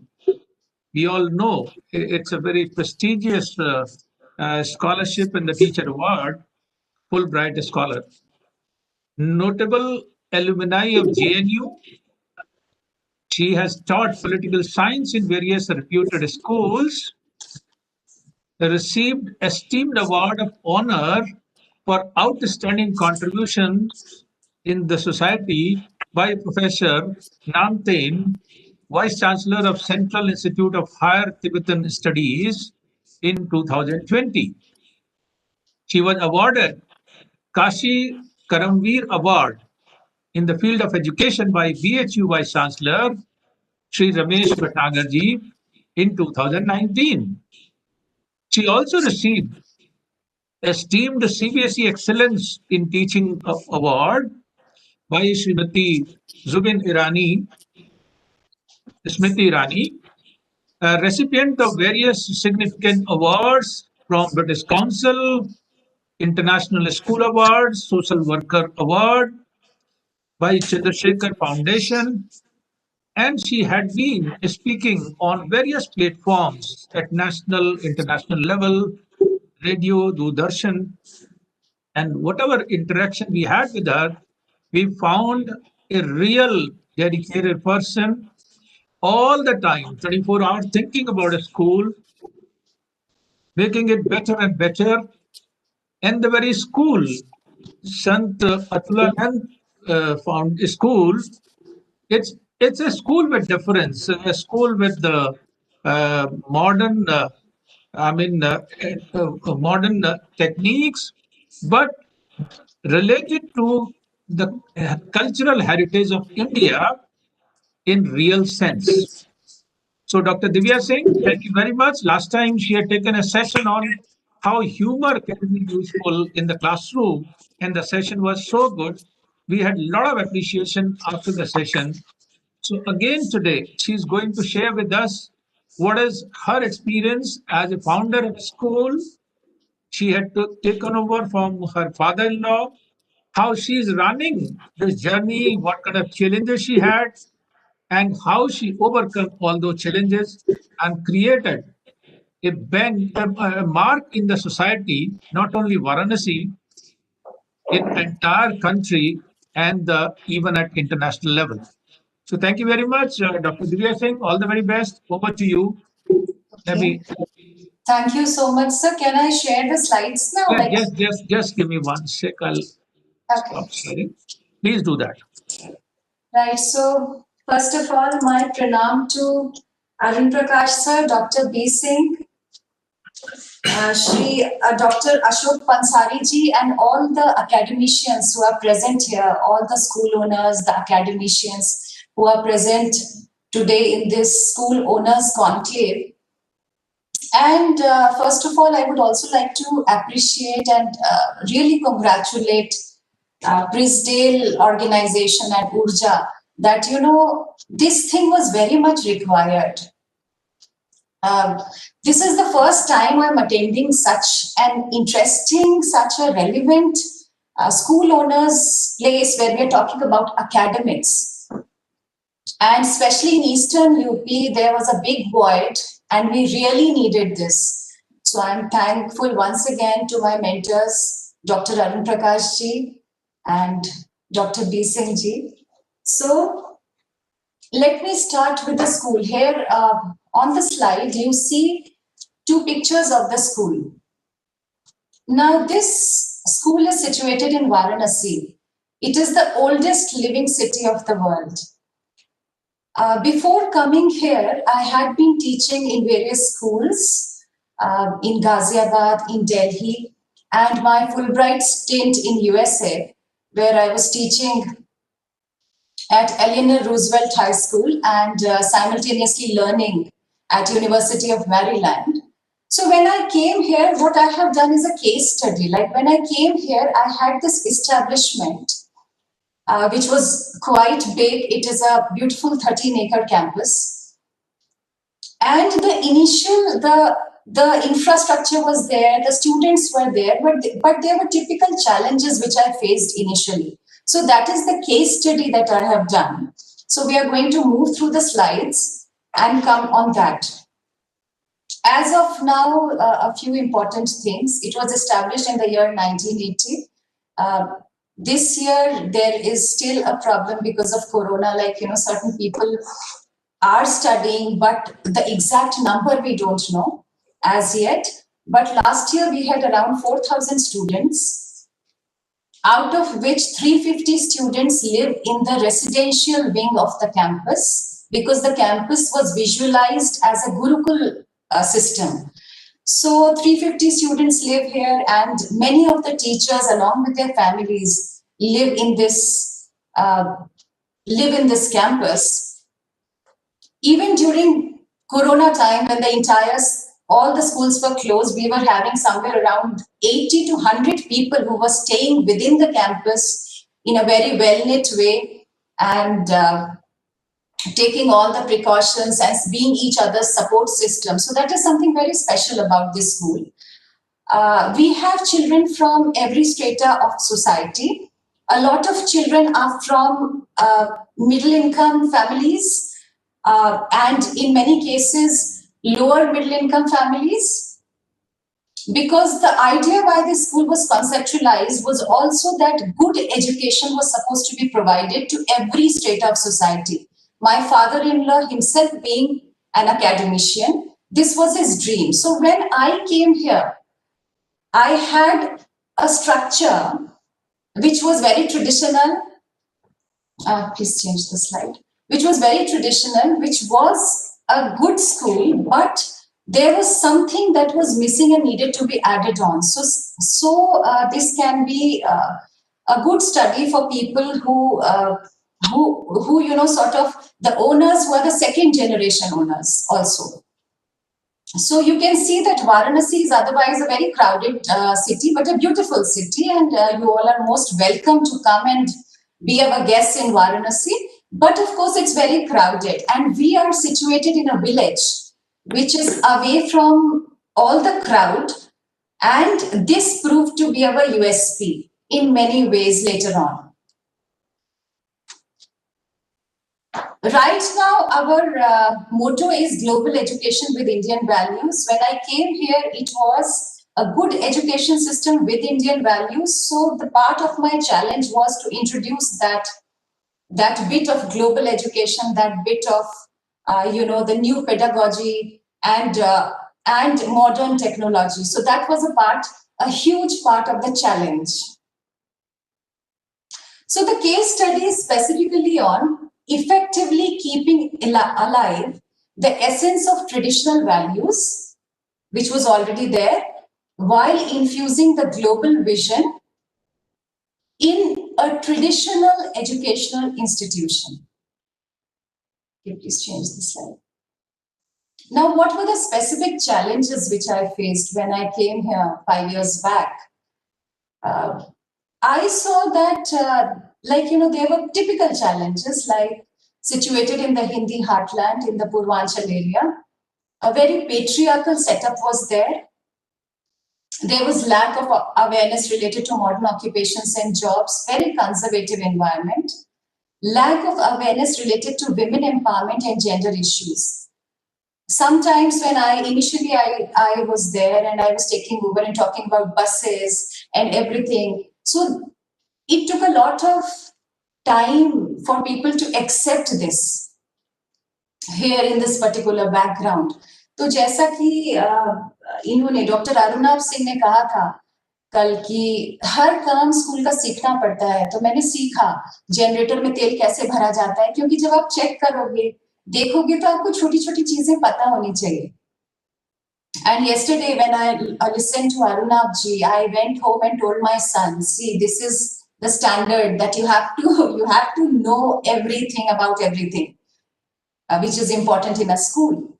We all know it's a very prestigious scholarship in the teacher award, Fulbright scholar. Notable alumni of JNU. She has taught political science in various reputed schools, received esteemed award of honor for outstanding contribution in the society by Professor Namten, Vice Chancellor of Central Institute of Higher Tibetan Studies in 2020. She was awarded Kashi Karamveer Award in the field of education by BHU Vice Chancellor Sri Ramesh Bhattacharjee in 2019. She also received esteemed CBSE Excellence in Teaching Award by Srimati Zubin Irani, Smriti Irani, a recipient of various significant awards from British Council, International School Awards, Social Worker Award by Chandrasekhar Foundation, and she had been speaking on various platforms at national, international level, radio, Doordarshan, and whatever interaction we had with her, we found a real dedicated person all the time, 24 hours, thinking about a school, making it better and better. And the very school, Sant Atulanand found a school. It's a school with difference, a school with the modern, modern techniques, but related to the cultural heritage of India in real sense. So, Dr. Divya Singh, thank you very much. Last time she had taken a session on how humor can be useful in the classroom, and the session was so good. We had a lot of appreciation after the session. So, again today, she's going to share with us what is her experience as a founder of a school. She had taken over from her father in law, how she's running this journey, what kind of challenges she had, and how she overcome all those challenges and created a mark in the society, not only Varanasi, in entire country and even at international level. So thank you very much, Dr. Divya Singh. All the very best. Over to you. Okay. Thank you so much, sir. Can I share the slides now? Yeah, just give me one sec. I'll stop sharing. Please do that. Right. So, first of all, my pranam to Arun Prakash sir, Dr. B. Singh, Dr. Ashok Pansari ji, and all the academicians who are present here, all the school owners, the academicians who are present today in this school owners conclave. And first of all, I would also like to appreciate and really congratulate Prizdale organization at Ourja that, this thing was very much required. This is the first time I'm attending such an interesting, such a relevant school owners place where we're talking about academics. And especially in Eastern UP, there was a big void and we really needed this. So I'm thankful once again to my mentors, Dr. Arun Prakash ji and Dr. B. Singh ji. So let me start with the school. Here on the slide, you see two pictures of the school. Now this school is situated in Varanasi. It is the oldest living city of the world. Before coming here, I had been teaching in various schools in Ghaziabad, in Delhi, and my Fulbright stint in USA, where I was teaching at Eleanor Roosevelt High School and simultaneously learning at University of Maryland. So when I came here, what I have done is a case study. Like when I came here, I had this establishment which was quite big. It is a beautiful 13-acre campus. And the infrastructure was there, the students were there, but there were typical challenges which I faced initially. So that is the case study that I have done. So we are going to move through the slides and come on that. As of now, a few important things. It was established in the year 1980. This year, there is still a problem because of Corona, like, certain people are studying, but the exact number we don't know as yet. But last year, we had around 4,000 students, out of which 350 students live in the residential wing of the campus because the campus was visualized as a Gurukul system. So 350 students live here and many of the teachers along with their families live in this campus. Even during Corona time when all the schools were closed, we were having somewhere around 80 to 100 people who were staying within the campus in a very well-knit way and taking all the precautions and being each other's support system. So that is something very special about this school. We have children from every strata of society. A lot of children are from middle-income families and in many cases, lower middle-income families. Because the idea why this school was conceptualized was also that good education was supposed to be provided to every strata of society. My father-in-law himself being an academician, this was his dream. So when I came here, I had a structure which was very traditional. Please change the slide. Which was very traditional, which was a good school, but there was something that was missing and needed to be added on. So this can be a good study for people who sort of the owners who are the second generation owners also. So you can see that Varanasi is otherwise a very crowded city, but a beautiful city, and you all are most welcome to come and be our guests in Varanasi. But of course, it's very crowded, and we are situated in a village which is away from all the crowd, and this proved to be our USP in many ways later on. Right now, our motto is global education with Indian values. When I came here, it was a good education system with Indian values. So the part of my challenge was to introduce that bit of global education, that bit of, the new pedagogy and modern technology. So that was a huge part of the challenge. So the case study is specifically on effectively keeping alive the essence of traditional values, which was already there, while infusing the global vision in a traditional educational institution. Okay, please change the slide. Now, what were the specific challenges which I faced when I came here 5 years back? I saw that, there were typical challenges like situated in the Hindi heartland in the Purvanchal area. A very patriarchal setup was there. There was lack of awareness related to modern occupations and jobs, very conservative environment. Lack of awareness related to women empowerment and gender issues. Sometimes when I was there and I was taking over and talking about buses and everything. So it took a lot of time for people to accept this here in this particular background. तो जैसा कि इन्होंने doctor Arunabh Singh ने कहा था कल कि हर काम स्कूल का सीखना पड़ता है, तो मैंने सीखा जनरेटर में तेल कैसे भरा जाता है, क्योंकि जब आप चेक करोगे देखोगे तो आपको छोटी छोटी चीजें पता होनी चाहिए. And yesterday when I listened to Arunabh ji, I went home and told my son, see, this is the standard that you have to know everything about everything, which is important in a school.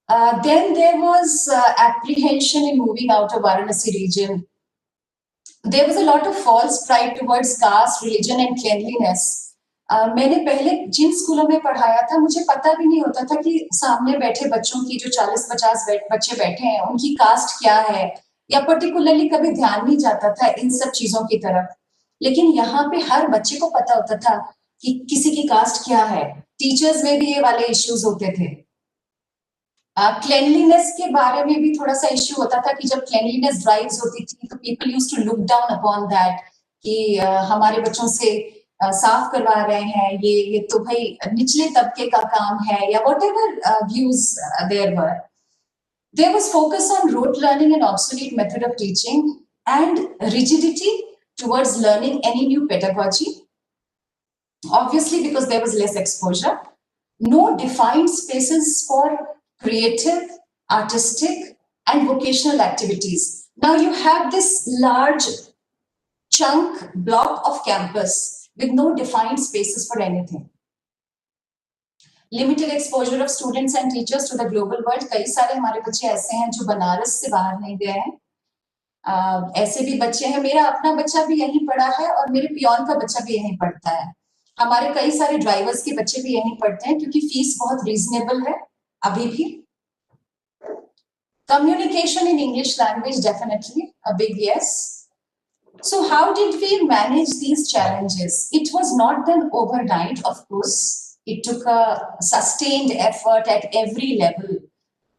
Then there was apprehension in moving out of Varanasi region. There was a lot of false pride towards caste, religion and cleanliness. मैंने पहले जिन स्कूलों में पढ़ाया था मुझे पता भी नहीं होता था कि सामने बैठे बच्चों की जो 40-50 बच्चे बैठे हैं उनकी कास्ट क्या है, या पर्टिकुलरली कभी ध्यान नहीं जाता था इन सब चीजों की तरफ. लेकिन यहाँ पे हर बच्चे को पता होता था कि किसी की कास्ट क्या है. टीचर्स में भी ये वाले इश्यूज होते थे. क्लेनलीनेस के बारे में भी थोड़ा सा इश्यू होता था कि जब क्लेनलीनेस ड्राइव्स होती थी तो people used to look down upon that कि हमारे बच्चों से साफ करवा रहे हैं, ये तो भाई निचले तबके का काम है, या whatever views there were. There was focus on rote learning and obsolete method of teaching and rigidity towards learning any new pedagogy. Obviously, because there was less exposure. No defined spaces for creative, artistic, and vocational activities. Now you have this large chunk block of campus with no defined spaces for anything. Limited exposure of students and teachers to the global world. कई सारे हमारे बच्चे ऐसे हैं जो बनारस से बाहर नहीं गए हैं. ऐसे भी बच्चे हैं. मेरा अपना बच्चा भी यहीं पढ़ा है और मेरे पियोन का बच्चा भी यहीं पढ़ता है. हमारे कई सारे ड्राइवर्स के बच्चे भी यहीं पढ़ते हैं क्योंकि फीस बहुत रीजनेबल है अभी भी. Communication in English language, definitely a big yes. So how did we manage these challenges? It was not done overnight, of course. It took a sustained effort at every level.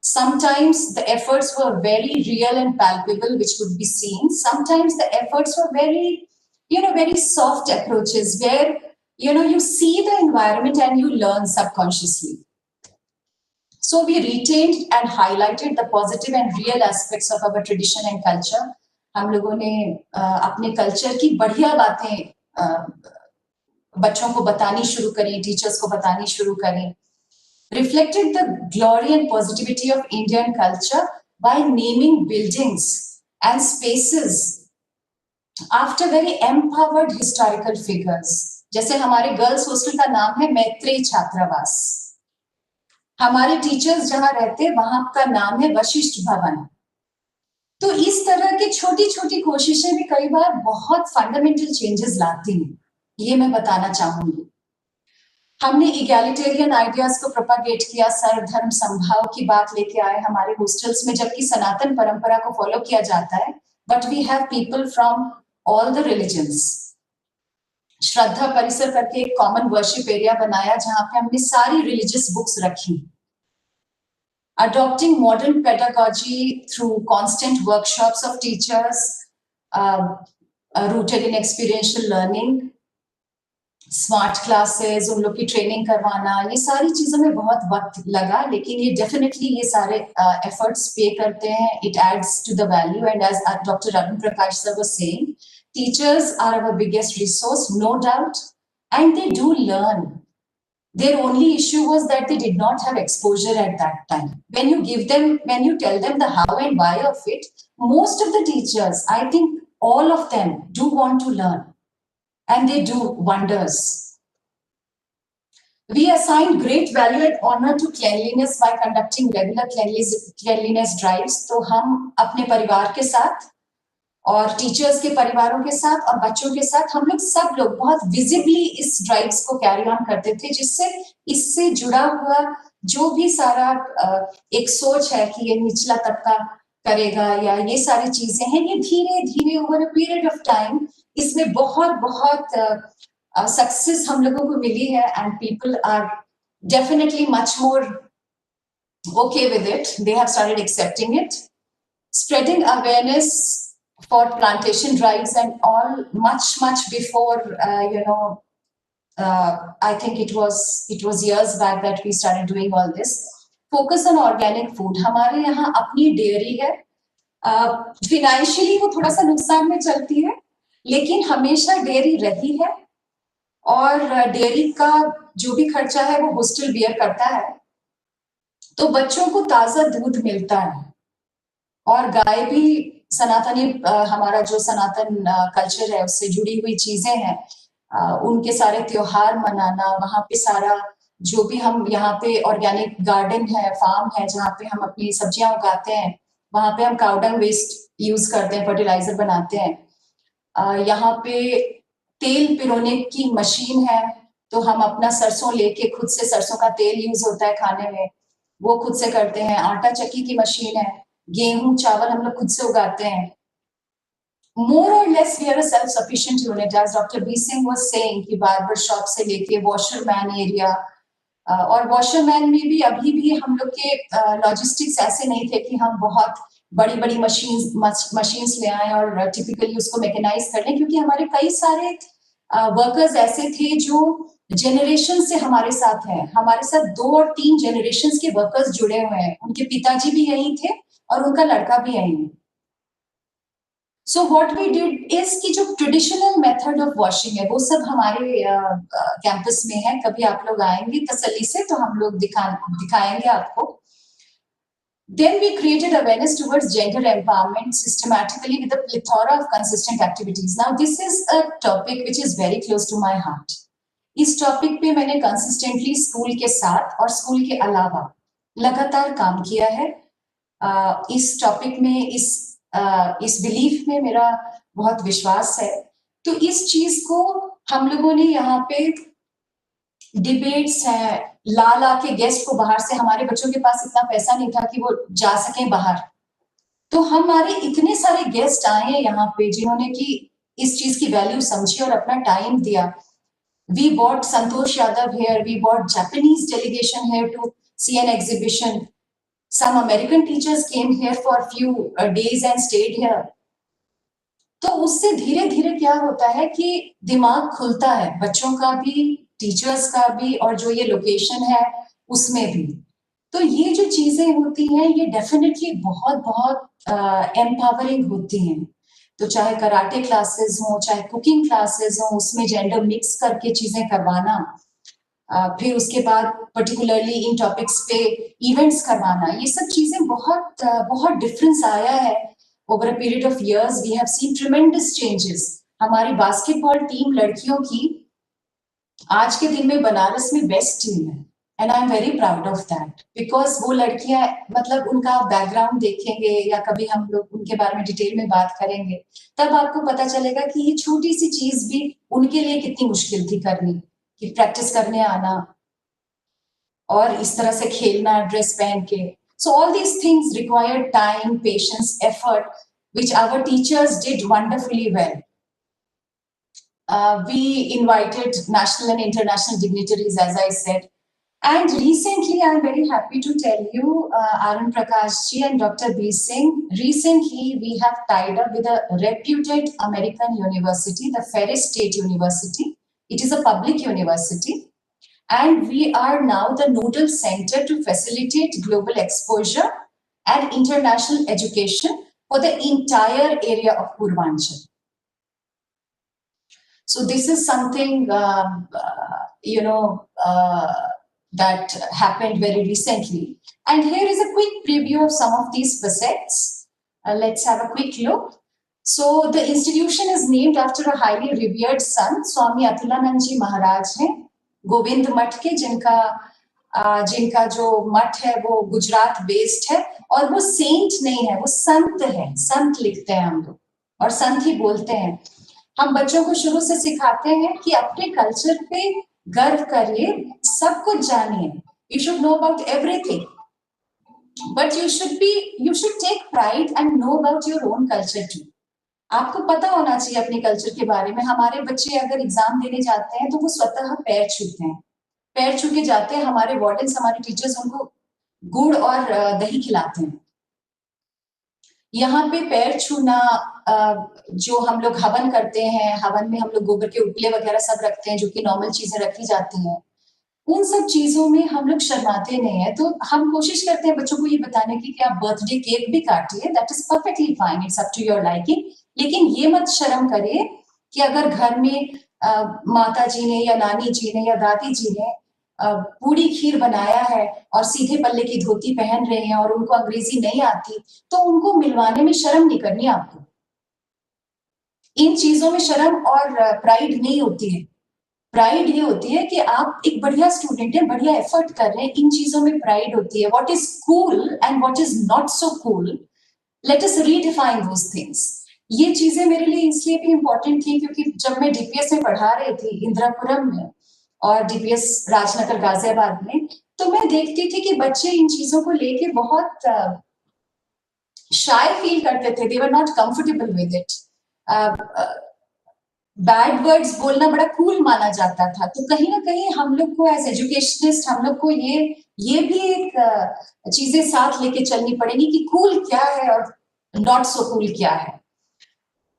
Sometimes the efforts were very real and palpable, which could be seen. Sometimes the efforts were very, very soft approaches where, you see the environment and you learn subconsciously. So we retained and highlighted the positive and real aspects of our tradition and culture. हम लोगों ने अपने culture की बढ़िया बातें बच्चों को बतानी शुरू करी, टीचर्स को बतानी शुरू करी. Reflected the glory and positivity of Indian culture by naming buildings and spaces after very empowered historical figures. जैसे हमारे गर्ल्स हॉस्टल का नाम है मैत्रेयी छात्रावास. हमारे टीचर्स जहां रहते वहां का नाम है वशिष्ठ भवन. तो इस तरह की छोटी छोटी कोशिशें भी कई बार बहुत फंडामेंटल चेंजेस लाती हैं, ये मैं बताना चाहूंगी. हमने इगैलिटेरियन आइडियाज को प्रोपागेट किया, सर्वधर्म समभाव की बात लेके आए हमारे हॉस्टल्स में, जबकि सनातन परंपरा को फॉलो किया जाता है, but we have people from all the religions. श्रद्धा परिसर करके एक कॉमन वर्शिप एरिया बनाया जहां पे हमने सारी रिलीजियस बुक्स रखी. Adopting modern pedagogy through constant workshops of teachers rooted in experiential learning, smart classes, उन लोग की ट्रेनिंग करवाना, ये सारी चीजों में बहुत वक्त लगा, लेकिन ये definitely ये सारे efforts pay करते हैं. It adds to the value, and as Dr. Arun Prakash sir was saying, teachers are our biggest resource, no doubt, and they do learn. Their only issue was that they did not have exposure at that time. When you tell them the how and why of it, most of the teachers, I think all of them do want to learn, and they do wonders. We assign great value and honor to cleanliness by conducting regular cleanliness drives. तो हम अपने परिवार के साथ और teachers के परिवारों के साथ और बच्चों के साथ हम लोग सब लोग बहुत विजिबली इस ड्राइव्स को कैरी ऑन करते थे, जिससे इससे जुड़ा हुआ जो भी सारा एक सोच है कि ये निचला तबका करेगा या ये सारी चीजें हैं, ये धीरे धीरे over a period of time इसमें बहुत बहुत सक्सेस हम लोगों को मिली है, and people are definitely much more okay with it. They have started accepting it. Spreading awareness for plantation drives and all much before I think it was years back that we started doing all this. Focus on organic food. हमारे यहाँ अपनी dairy है. Financially वो थोड़ा सा नुकसान में चलती है, लेकिन हमेशा डेयरी रही है और डेयरी का जो भी खर्चा है वो हॉस्टल बियर करता है, तो बच्चों को ताजा दूध मिलता है. और गाय भी सनातनी, हमारा जो सनातन कल्चर है उससे जुड़ी हुई चीजें हैं. उनके सारे त्योहार मनाना, वहां पे सारा जो भी हम यहाँ पे ऑर्गेनिक गार्डन है, फार्म है जहाँ पे हम अपनी सब्जियां उगाते हैं, वहां पे हम काउडंग वेस्ट यूज करते हैं, फर्टिलाइजर बनाते हैं. यहाँ पे तेल पिरोने की मशीन है, तो हम अपना सरसों लेके खुद से, सरसों का तेल यूज होता है खाने में, वो खुद से करते हैं. आटा चक्की की मशीन है, गेहूं चावल हम लोग खुद से उगाते हैं. More or less we are a self-sufficient unit, as Dr. B. Singh was saying कि बार्बर शॉप से लेके वॉशरमैन एरिया, और वॉशरमैन में भी अभी भी हम लोग के लॉजिस्टिक्स ऐसे नहीं थे कि हम बहुत बड़ी मशीन्स ले आए और टिपिकली उसको मैकेनाइज कर लें, क्योंकि हमारे कई सारे वर्कर्स ऐसे थे जो जनरेशन से हमारे साथ हैं. हमारे साथ 2 और 3 जनरेशन के वर्कर्स जुड़े हुए हैं. उनके पिताजी भी यहीं थे और उनका लड़का भी यहीं है. So what we did is कि जो ट्रेडिशनल मेथड ऑफ वॉशिंग है वो सब हमारे कैंपस में है. कभी आप लोग आएंगे तसल्ली से तो हम लोग दिखाएंगे आपको. Then we created awareness towards gender empowerment systematically with a plethora of consistent activities. Now this is a topic which is very close to my heart. इस टॉपिक पे मैंने कंसिस्टेंटली स्कूल के साथ और स्कूल के अलावा लगातार काम किया है. इस टॉपिक में, इस बिलीफ में मेरा बहुत विश्वास है. तो इस चीज को हम लोगों ने यहाँ पे डिबेट्स हैं, ला के गेस्ट को बाहर से, हमारे बच्चों के पास इतना पैसा नहीं था कि वो जा सकें बाहर, तो हमारे इतने सारे गेस्ट आए हैं यहाँ पे जिन्होंने कि इस चीज की वैल्यू समझी और अपना टाइम दिया. We brought Santosh Yadav here, we brought Japanese delegation here to see an exhibition. Some American teachers came here for a few days and stayed here. तो उससे धीरे धीरे क्या होता है कि दिमाग खुलता है, बच्चों का भी, टीचर्स का भी, और जो ये लोकेशन है उसमें भी. तो ये जो चीजें होती हैं ये डेफिनेटली बहुत बहुत एम्पावरिंग होती हैं. तो चाहे कराटे क्लासेस हो, चाहे कुकिंग क्लासेस हो, उसमें जेंडर मिक्स करके चीजें करवाना, फिर उसके बाद पर्टिकुलरली इन टॉपिक्स पे इवेंट्स करवाना, ये सब चीजें बहुत बहुत डिफरेंस आया है. Over a period of years we have seen tremendous changes. हमारी बास्केटबॉल टीम लड़कियों की आज के दिन में बनारस में बेस्ट टीम है, and I am very proud of that, because वो लड़कियां, मतलब उनका बैकग्राउंड देखेंगे या कभी हम लोग उनके बारे में डिटेल में बात करेंगे, तब आपको पता चलेगा कि ये छोटी सी चीज भी उनके लिए कितनी मुश्किल थी करनी, कि प्रैक्टिस करने आना और इस तरह से खेलना ड्रेस पहन के. So all these things required time, patience, effort, which our teachers did wonderfully well. We invited national and international dignitaries, as I said. And recently, I'm very happy to tell you, Arun Prakash ji and Dr. B. Singh, recently we have tied up with a reputed American university, the Ferris State University. It is a public university. And we are now the nodal center to facilitate global exposure and international education for the entire area of Purvanchal. So this is something, that happened very recently. And here is a quick preview of some of these facets. Let's have a quick look. So the institution is named after a highly revered son, Swami Atulanand Ji Maharaj हैं, गोविंद मठ के, जिनका जो मठ है वो Gujarat based है, और वो सेंट नहीं है, वो संत है, संत लिखते हैं हम लोग और संत ही बोलते हैं। हम बच्चों को शुरू से सिखाते हैं कि अपने कल्चर पे गर्व करिए, सब कुछ जानिए, you should know about everything, but you should take pride and know about your own culture too. आपको पता होना चाहिए अपने कल्चर के बारे में। हमारे बच्चे अगर एग्जाम देने जाते हैं तो वो स्वतः पैर छूते हैं, पैर छू के जाते हैं। हमारे वार्डन्स, हमारे टीचर्स उनको गुड़ और दही खिलाते हैं। यहाँ पे पैर छूना, जो हम लोग हवन करते हैं, हवन में हम लोग गोबर के उपले वगैरह सब रखते हैं, जो कि नॉर्मल चीजें रखी जाती हैं, उन सब चीजों में हम लोग शर्माते नहीं है। तो हम कोशिश करते हैं बच्चों को ये बताने की कि आप बर्थडे केक भी काटिए, that is perfectly fine, it's up to your liking, लेकिन ये मत शर्म करिए कि अगर घर में माता जी ने या नानी जी ने या दादी जी ने पूरी खीर बनाया है और सीधे पल्ले की धोती पहन रहे हैं और उनको अंग्रेजी नहीं आती, तो उनको मिलवाने में शर्म नहीं करनी आपको। इन चीजों में शर्म और प्राइड नहीं होती है। प्राइड ये होती है कि आप एक बढ़िया स्टूडेंट हैं, बढ़िया एफर्ट कर रहे हैं, इन चीजों में प्राइड होती है। What is cool and what is not so cool, let us redefine those things. ये चीजें मेरे लिए इसलिए भी इंपॉर्टेंट थी क्योंकि जब मैं डीपीएस में पढ़ा रही थी इंदिरापुरम में और डीपीएस राजनगर गाजियाबाद में, तो मैं देखती थी कि बच्चे इन चीजों को लेके बहुत शाय फील करते थे, they were not comfortable with it. Bad words बोलना बड़ा कूल माना जाता था। तो कहीं ना कहीं हम लोग को एज एजुकेशनिस्ट हम लोग को ये भी एक चीजें साथ लेके चलनी पड़ेगी कि कूल क्या है और नॉट सो कूल क्या है।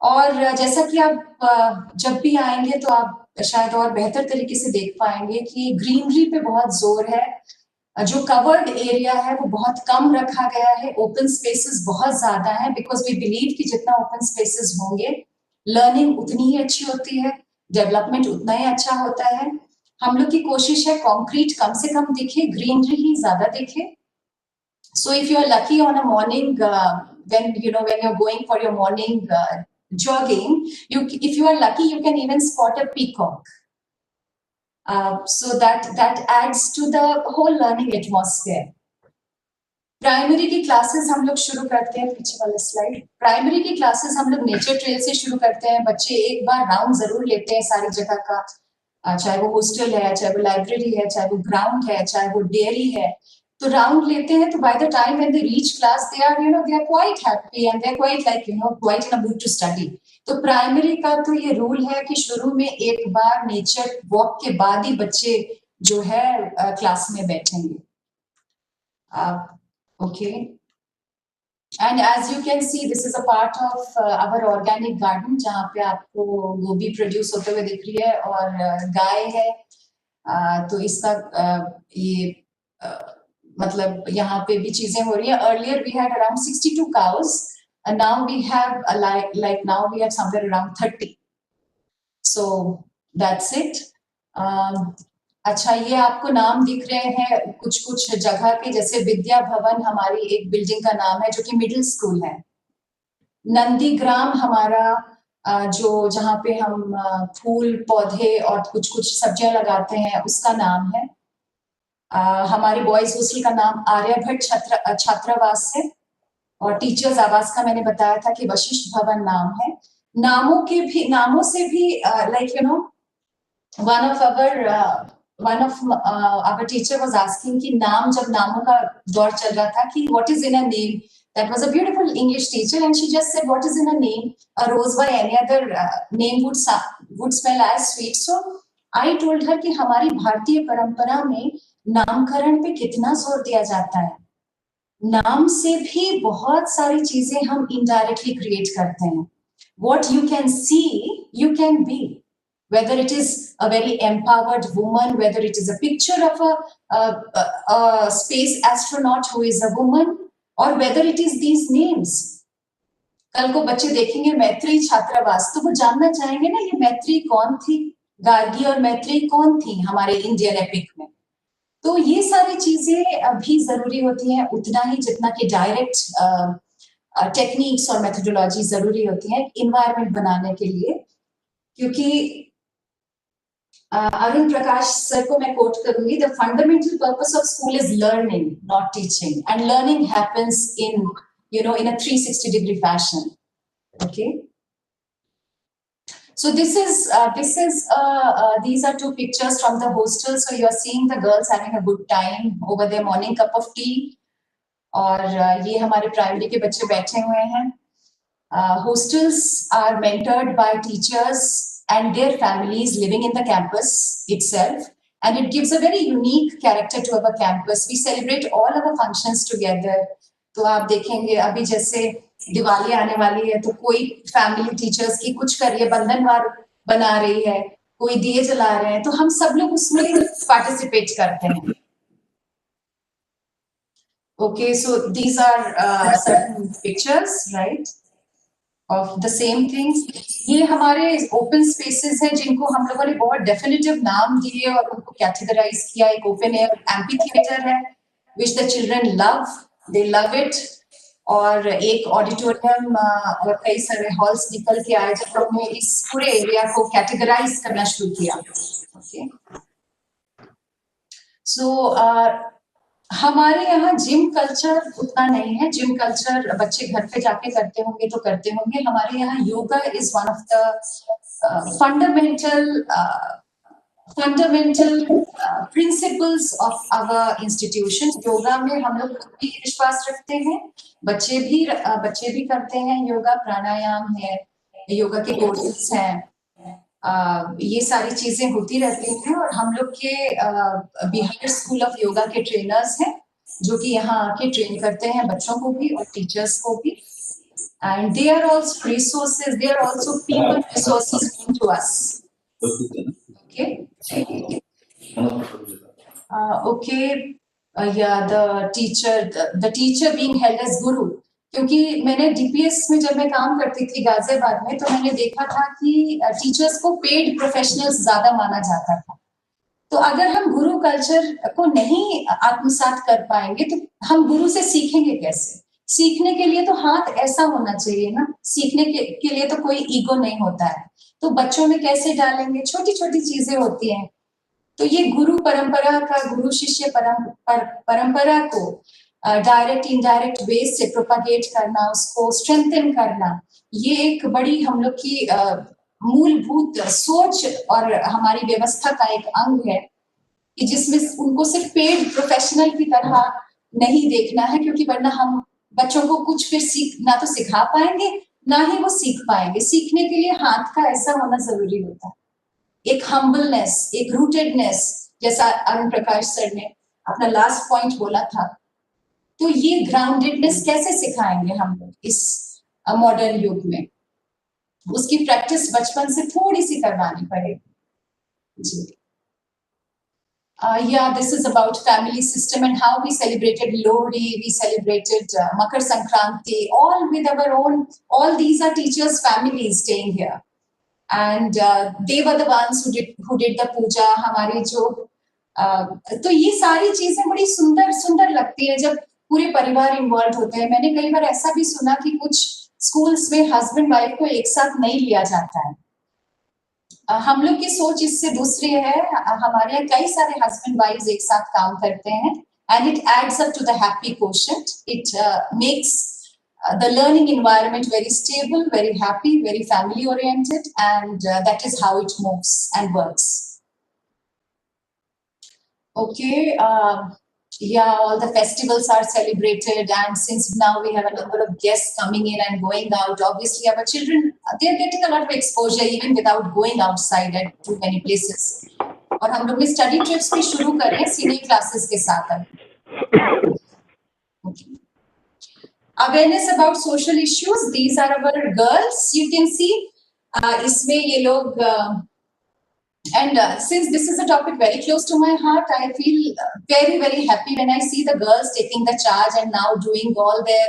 और जैसा कि आप जब भी आएंगे तो आप शायद और बेहतर तरीके से देख पाएंगे कि ग्रीनरी पे बहुत जोर है, जो कवर्ड एरिया है वो बहुत कम रखा गया है, ओपन स्पेसेस बहुत ज्यादा है, बिकॉज वी बिलीव कि जितना ओपन स्पेसेस होंगे लर्निंग उतनी ही अच्छी होती है, डेवलपमेंट उतना ही अच्छा होता है। हम लोग की कोशिश है कंक्रीट कम से कम दिखे, ग्रीनरी ही ज्यादा दिखे। So if you are lucky on a morning when you're going for your morning jogging, if you are lucky you can even spot a peacock. So that adds to the whole learning atmosphere. Primary की classes हम लोग शुरू करते हैं, पीछे वाला slide. Primary की classes हम लोग नेचर ट्रेल से शुरू करते हैं। बच्चे एक बार राउंड जरूर लेते हैं सारी जगह का, चाहे वो हॉस्टल है, चाहे वो लाइब्रेरी है, चाहे वो ग्राउंड है, चाहे वो डेयरी है, तो राउंड लेते हैं। तो by the time when they reach class they are quite happy and they are quite like quite in a mood to study. तो प्राइमरी का तो ये रूल है कि शुरू में एक बार नेचर वॉक के बाद ही बच्चे जो है क्लास में बैठेंगे। Okay, and as you can see this is a part of our organic garden जहाँ पे आपको गोभी प्रोड्यूस होते हुए दिख रही है और गाय है। तो इसका ये मतलब यहाँ पे भी चीजें हो रही है। Earlier we had around 62 cows and now we have now we have somewhere around 30. So that's it. अच्छा, ये आपको नाम दिख रहे हैं कुछ कुछ जगह के, जैसे विद्या भवन हमारी एक बिल्डिंग का नाम है जो कि मिडिल स्कूल है। नंदीग्राम हमारा जो जहाँ पे हम फूल पौधे और कुछ कुछ सब्जियां लगाते हैं उसका नाम है। हमारे बॉयज हॉस्टल का नाम आर्यभट्ट छात्रावास है और टीचर्स आवास का मैंने बताया था कि वशिष्ठ भवन नाम है। नामों से भी one of our teacher was asking कि नाम, जब नामों का दौर चल रहा था कि what is in a name, that was a beautiful English teacher and she just said what is in a name, a rose by any other name would smell as sweet. So I told her कि हमारी भारतीय परंपरा में नामकरण पे कितना जोर दिया जाता है। नाम से भी बहुत सारी चीजें हम इनडायरेक्टली क्रिएट करते हैं। What you can see, you can be. Whether it is a very empowered woman, whether it is a picture of a space astronaut who is a woman, or whether it is these names. कल को बच्चे देखेंगे मैत्री छात्रावास, तो वो जानना चाहेंगे ना ये मैत्री कौन थी, गार्गी और मैत्री कौन थी हमारे इंडियन एपिक में। तो ये सारी चीजें भी जरूरी होती हैं उतना ही जितना कि डायरेक्ट टेक्निक्स और मेथोडोलॉजी जरूरी होती है इन्वायरमेंट बनाने के लिए। क्योंकि अरुण प्रकाश सर को मैं कोट करूंगी, the fundamental purpose of school is learning not teaching, and learning happens in in a 360-degree fashion. Okay, so these are two pictures from the hostel. So you are seeing the girls having a good time over their morning cup of tea, और ये हमारे primary के बच्चे बैठे हुए हैं। Hostels are mentored by teachers and their families living in the campus itself, and it gives a very unique character to our campus. We celebrate all our functions together. तो आप देखेंगे अभी जैसे दिवाली आने वाली है, तो कोई फैमिली टीचर्स की कुछ कर रही है, बंधनवार बना रही है, कोई दिए जला रहे हैं, तो हम सब लोग उसमें पार्टिसिपेट करते हैं। Okay, so these are certain pictures, right, of the same things. ये हमारे open spaces हैं जिनको हम लोगों ने बहुत definitive नाम दिए और उनको categorize किया। एक open air amphitheater है which the children love, they love it, और एक ऑडिटोरियम और कई सारे हॉल्स निकल के आए जब हमने इस पूरे एरिया को कैटेगराइज करना शुरू किया। ओके, सो हमारे यहाँ जिम कल्चर उतना नहीं है। जिम कल्चर बच्चे घर पे जाके करते होंगे तो करते होंगे। हमारे यहाँ yoga is one of the fundamental principles of our institution. Yoga में हम लोग भी विश्वास रखते हैं, बच्चे भी करते हैं। योगा प्राणायाम है, योगा के कोर्सेज हैं, ये सारी चीजें होती रहती हैं। और हम लोग के बिहार स्कूल ऑफ योगा के ट्रेनर्स हैं जो कि यहाँ आके ट्रेन करते हैं बच्चों को भी और टीचर्स को भी। And they are also resources, they are also people resources to us. Okay, yeah, the teacher being held as guru. क्योंकि मैंने डीपीएस में जब मैं काम करती थी गाजियाबाद में, तो मैंने देखा था कि टीचर्स को पेड प्रोफेशनल्स ज्यादा माना जाता था। तो अगर हम गुरु कल्चर को नहीं आत्मसात कर पाएंगे तो हम गुरु से सीखेंगे कैसे? सीखने के लिए तो हाथ ऐसा होना चाहिए ना, सीखने के लिए तो कोई ईगो नहीं होता है, तो बच्चों में कैसे डालेंगे? छोटी छोटी चीजें होती हैं। तो ये गुरु परंपरा का, गुरु शिष्य परंपरा को डायरेक्ट इनडायरेक्ट वे से प्रोपागेट करना, उसको स्ट्रेंथन करना, ये एक बड़ी हम लोग की मूलभूत सोच और हमारी व्यवस्था का एक अंग है कि जिसमें उनको सिर्फ पेड प्रोफेशनल की तरह नहीं देखना है, क्योंकि वरना हम बच्चों को कुछ फिर ना तो सिखा पाएंगे ना ही वो सीख पाएंगे। सीखने के लिए हाथ का ऐसा होना जरूरी होता है, एक हम्बलनेस, एक रूटेडनेस, जैसा अरुण प्रकाश सर ने अपना लास्ट पॉइंट बोला था। तो ये ग्राउंडेडनेस कैसे सिखाएंगे हम लोग इस मॉडर्न युग में? उसकी प्रैक्टिस बचपन से थोड़ी सी करवानी पड़ेगी जी। Yeah, this is about family system and how we celebrated Lohri, we celebrated Makar Sankranti, all with our own, all these are teachers' families staying here. And they were the ones who did the puja. हमारे जो तो ये सारी चीजें बड़ी सुंदर सुंदर लगती है जब पूरे परिवार इन्वॉल्व होते हैं। मैंने कई बार ऐसा भी सुना कि कुछ स्कूल्स में हस्बैंड वाइफ को एक साथ नहीं लिया जाता है। हम लोग की सोच इससे दूसरी है। हमारे यहाँ कई सारे हस्बैंड वाइफ एक साथ काम करते हैं, and it adds up to the happy quotient. It makes the learning environment very stable, very happy, very family oriented, and that is how it moves and works. Okay, yeah, all the festivals are celebrated, and since now we have a number of guests coming in and going out, obviously our children, they are getting a lot of exposure even without going outside at too many places. और हम लोग ने study trips भी शुरू करे senior classes के साथ। Okay. Awareness about social issues. These are our girls. You can see इसमें ये लोग and since this is a topic very close to my heart, I feel very very happy when I see the girls taking the charge and now doing all their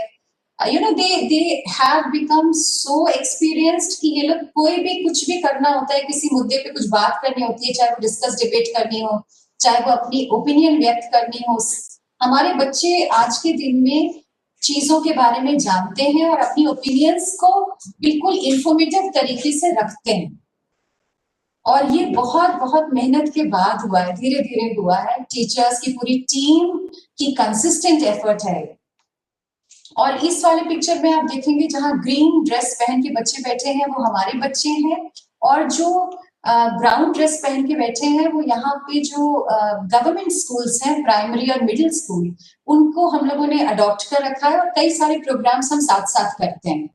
they have become so experienced कि ये लोग कोई भी कुछ भी करना होता है, किसी मुद्दे पे कुछ बात करनी होती है, चाहे वो डिस्कस डिबेट करनी हो, चाहे वो अपनी ओपिनियन व्यक्त करनी हो, हमारे बच्चे आज के दिन में चीजों के बारे में जानते हैं और अपनी ओपिनियंस को बिल्कुल इंफॉर्मेटिव तरीके से रखते हैं। और ये बहुत बहुत मेहनत के बाद हुआ है, धीरे धीरे हुआ है, टीचर्स की पूरी टीम की कंसिस्टेंट एफर्ट है। और इस वाले पिक्चर में आप देखेंगे जहां ग्रीन ड्रेस पहन के बच्चे बैठे हैं वो हमारे बच्चे हैं, और जो ब्राउन ड्रेस पहन के बैठे हैं वो यहाँ पे जो गवर्नमेंट स्कूल्स हैं, प्राइमरी और मिडिल स्कूल, उनको हम लोगों ने अडॉप्ट कर रखा है और कई सारे प्रोग्राम्स हम साथ साथ करते हैं।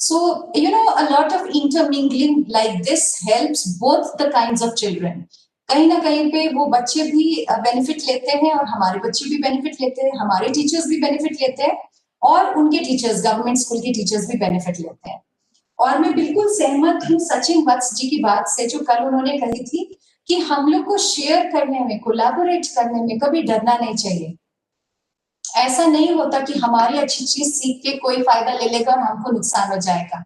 So, a lot of intermingling like this helps both the kinds of children. कहीं ना कहीं पे वो बच्चे भी बेनिफिट लेते हैं और हमारे बच्चे भी बेनिफिट लेते हैं, हमारे टीचर्स भी बेनिफिट लेते हैं और उनके टीचर्स, गवर्नमेंट स्कूल के टीचर्स भी बेनिफिट लेते हैं। और मैं बिल्कुल सहमत हूँ सचिन वत्स जी की बात से, जो कल उन्होंने कही थी कि हम लोग को शेयर करने में, कोलैबोरेट करने में कभी डरना नहीं चाहिए। ऐसा नहीं होता कि हमारी अच्छी चीज सीख के कोई फायदा ले लेगा और हमको नुकसान हो जाएगा।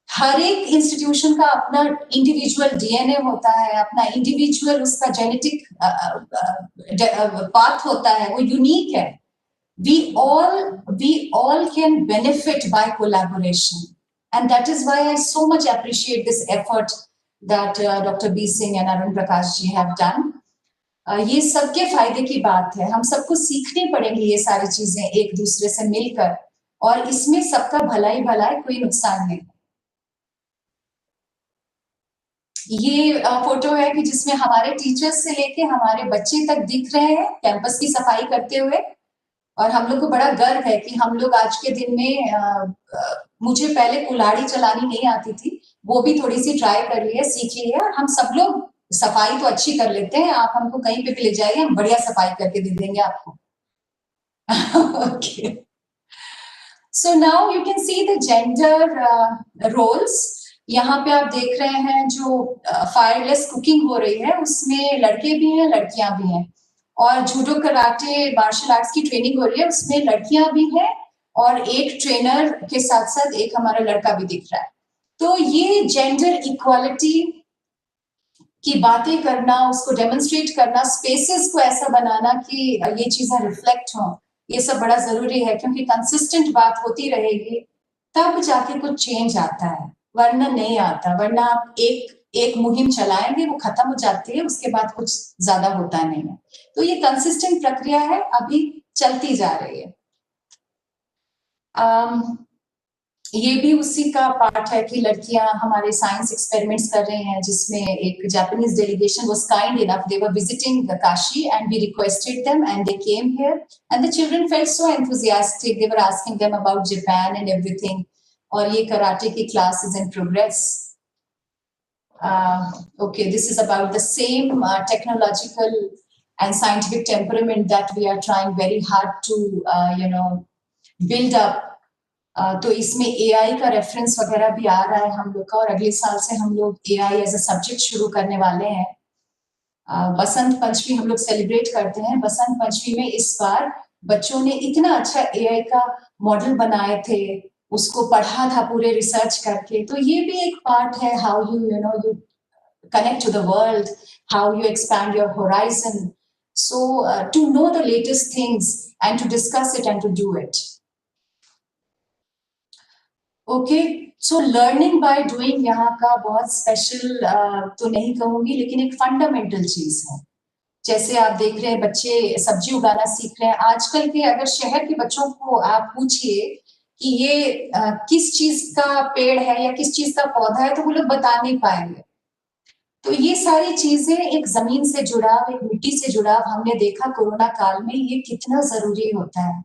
हर एक इंस्टीट्यूशन का अपना इंडिविजुअल डीएनए होता है, अपना इंडिविजुअल उसका जेनेटिक पाथ होता है, वो यूनिक है। We all can benefit by collaboration, and that is why I so much appreciate this effort that Dr. B. Singh and Arun Prakash ji have done. ये सबके फायदे की बात है, हम सबको सीखनी पड़ेंगी ये सारी चीजें एक दूसरे से मिलकर, और इसमें सबका भला ही भला है, कोई नुकसान नहीं। ये फोटो है कि जिसमें हमारे टीचर्स से लेके हमारे बच्चे तक दिख रहे हैं कैंपस की सफाई करते हुए, और हम लोग को बड़ा गर्व है कि हम लोग आज के दिन में मुझे पहले कुल्हाड़ी चलानी नहीं आती थी, वो भी थोड़ी सी ट्राई कर ली है, सीख ली है, और हम सब लोग सफाई तो अच्छी कर लेते हैं। आप हमको कहीं पे भी ले जाइए, हम बढ़िया सफाई करके दे देंगे आपको। Okay. So now you can see the gender roles. यहाँ पे आप देख रहे हैं जो फायरलेस कुकिंग हो रही है, उसमें लड़के भी हैं, लड़कियां भी हैं, और जूडो कराटे मार्शल आर्ट्स की ट्रेनिंग हो रही है, उसमें लड़कियां भी हैं, और एक ट्रेनर के साथ साथ एक हमारा लड़का भी दिख रहा है। तो ये जेंडर इक्वालिटी की बातें करना, उसको डेमोन्स्ट्रेट करना, स्पेसेस को ऐसा बनाना कि ये चीजें रिफ्लेक्ट हों, ये सब बड़ा जरूरी है, क्योंकि कंसिस्टेंट बात होती रहेगी तब जाके कुछ चेंज आता है, वरना नहीं आता। वरना आप एक मुहिम चलाएंगे, वो खत्म हो जाती है, उसके बाद कुछ ज्यादा होता नहीं है। तो ये कंसिस्टेंट प्रक्रिया है, अभी चलती जा रही है। ये भी उसी का पार्ट है कि लड़कियां हमारे साइंस एक्सपेरिमेंट्स कर रही हैं, जिसमें एक Japanese delegation was kind enough, they were visiting Kashi and we requested them and they came here and the children felt so enthusiastic, they were asking them about Japan and everything. और ये karate की class is in progress. Okay, this is about the same technological and scientific temperament that we are trying very hard to build up. तो इसमें AI का reference वगैरह भी आ रहा है हम लोग का, और अगले साल से हम लोग AI एज अ सब्जेक्ट शुरू करने वाले हैं। बसंत पंचमी हम लोग सेलिब्रेट करते हैं। बसंत पंचमी में इस बार बच्चों ने इतना अच्छा AI का मॉडल बनाए थे, उसको पढ़ा था पूरे रिसर्च करके। तो ये भी एक पार्ट है, how you connect to the world, how you expand your horizon, so to know the latest things and to discuss it and to do it. Okay, so learning by doing यहाँ का बहुत special तो नहीं कहूंगी, लेकिन एक fundamental चीज है। जैसे आप देख रहे हैं बच्चे सब्जी उगाना सीख रहे हैं। आजकल के अगर शहर के बच्चों को आप पूछिए कि ये किस चीज का पेड़ है या किस चीज का पौधा है, तो वो लोग बता नहीं पाएंगे। तो ये सारी चीजें, एक जमीन से जुड़ाव, एक मिट्टी से जुड़ाव, हमने देखा कोरोना काल में ये कितना जरूरी होता है।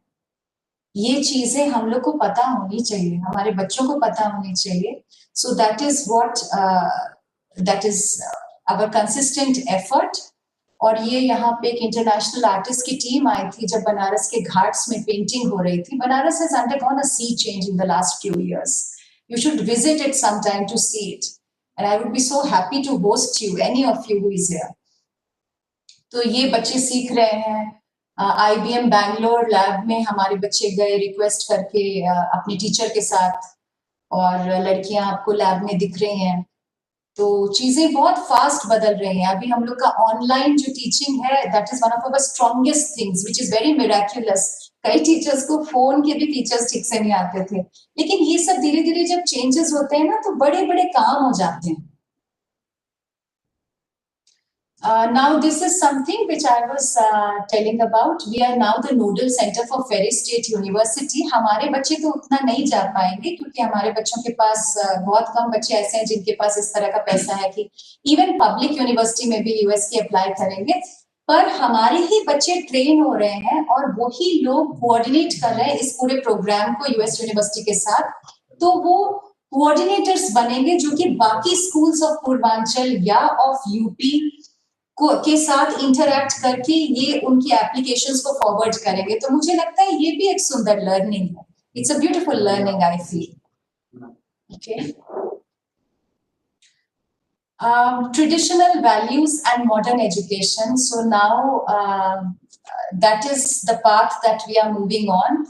ये चीजें हम लोग को पता होनी चाहिए, हमारे बच्चों को पता होनी चाहिए। So that is our consistent effort. और ये यहाँ पे एक इंटरनेशनल आर्टिस्ट की टीम आई थी जब बनारस के घाट्स में पेंटिंग हो रही थी। Banaras has undergone a sea change in the last few years. You should visit it sometime to see it. And I would be so happy to host you, any of you who is here. तो ये बच्चे सीख रहे हैं IBM Bangalore lab में हमारे बच्चे गए रिक्वेस्ट करके अपने टीचर के साथ, और लड़कियां आपको लैब में दिख रही हैं। तो चीजें बहुत फास्ट बदल रही हैं। अभी हम लोग का ऑनलाइन जो टीचिंग है, that is one of our strongest things which is very miraculous. कई टीचर्स को फोन के भी फीचर्स ठीक से नहीं आते थे, लेकिन ये सब धीरे धीरे जब चेंजेस होते हैं ना, तो बड़े बड़े काम हो जाते हैं। Now this is something which I was telling about. We are now the nodal center for Ferry State University. हमारे बच्चे तो उतना नहीं जा पाएंगे क्योंकि हमारे बच्चों के पास बहुत कम बच्चे ऐसे हैं जिनके पास इस तरह का पैसा है कि इवन पब्लिक यूनिवर्सिटी में भी यूएस की अप्लाई करेंगे। पर हमारे ही बच्चे ट्रेन हो रहे हैं और वही लोग कोऑर्डिनेट कर रहे हैं इस पूरे प्रोग्राम को यूएस यूनिवर्सिटी के साथ। तो वो कोऑर्डिनेटर्स बनेंगे जो कि बाकी स्कूल्स ऑफ पूर्वांचल या ऑफ यूपी के साथ इंटरैक्ट करके ये उनकी एप्लीकेशंस को फॉरवर्ड करेंगे। तो मुझे लगता है ये भी एक सुंदर लर्निंग है। It's a beautiful learning, I feel. Okay, traditional values and modern education. So now that is the path that we are moving on.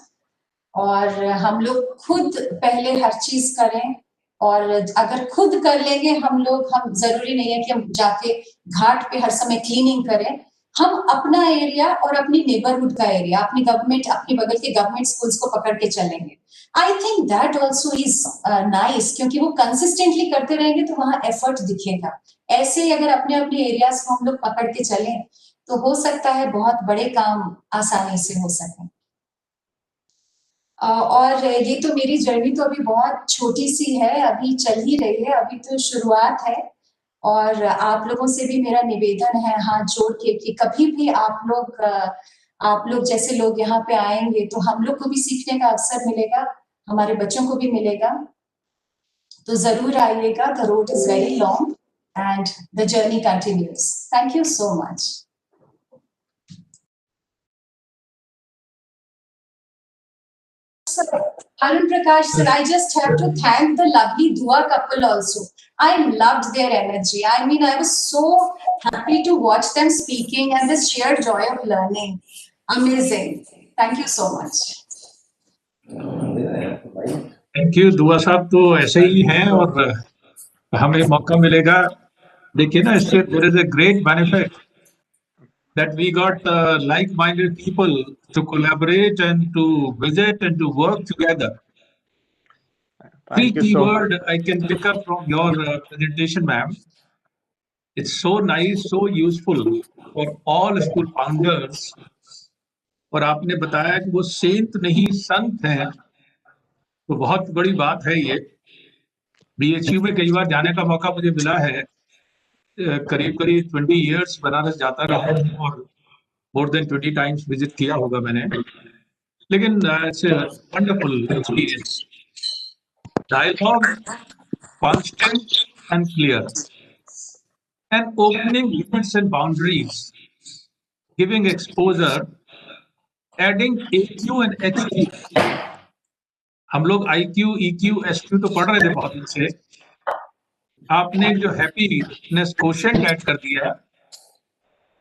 और हम लोग खुद पहले हर चीज करें, और अगर खुद कर लेंगे हम लोग, हम जरूरी नहीं है कि हम जाके घाट पे हर समय क्लीनिंग करें। हम अपना एरिया और अपनी नेबरहुड का एरिया, अपनी गवर्नमेंट, अपनी बगल के गवर्नमेंट स्कूल्स को पकड़ के चलेंगे। I think that also is nice, क्योंकि वो कंसिस्टेंटली करते रहेंगे तो वहां एफर्ट दिखेगा। ऐसे ही अगर अपने अपने एरियाज को हम लोग पकड़ के चलें तो हो सकता है बहुत बड़े काम आसानी से हो सके। और ये तो मेरी जर्नी तो अभी बहुत छोटी सी है, अभी चल ही रही है, अभी तो शुरुआत है। और आप लोगों से भी मेरा निवेदन है हाथ जोड़ के कि कभी भी आप लोग जैसे लोग यहाँ पे आएंगे तो हम लोग को भी सीखने का अवसर मिलेगा, हमारे बच्चों को भी मिलेगा। तो जरूर आइएगा। The road is very long and the journey continues. Thank you so much. Arun Prakash sir, I just have to thank the lovely Dua couple also. I loved their energy. I mean, I was so happy to watch them speaking and this sheer joy of learning. Amazing. Thank you so much. Thank you. दुआ साहब तो ऐसे ही हैं और हमें मौका मिलेगा। देखिए ना, इससे there is a great benefit that we got like-minded people to collaborate and to visit and to work together. Three Thank you so much. keyword I can pick up from your presentation, ma'am. It's so nice, so useful for all school founders. और आपने बताया कि वो Saint नहीं संत हैं, तो बहुत बड़ी बात है ये। बीएचयू में कई बार जाने का मौका मुझे मिला है, करीब करीब 20 इयर्स बनारस जाता रहा और more than 20 times विजिट किया होगा मैंने। लेकिन it's a wonderful experience. Dialogue, constant and clear, and opening limits and boundaries, giving exposure, adding AQ and HQ. हम लोग IQ, EQ, SQ तो पढ़ रहे थे बहुत दिन से। आपने जो हैप्पीनेस कोशेंट ऐड कर दिया,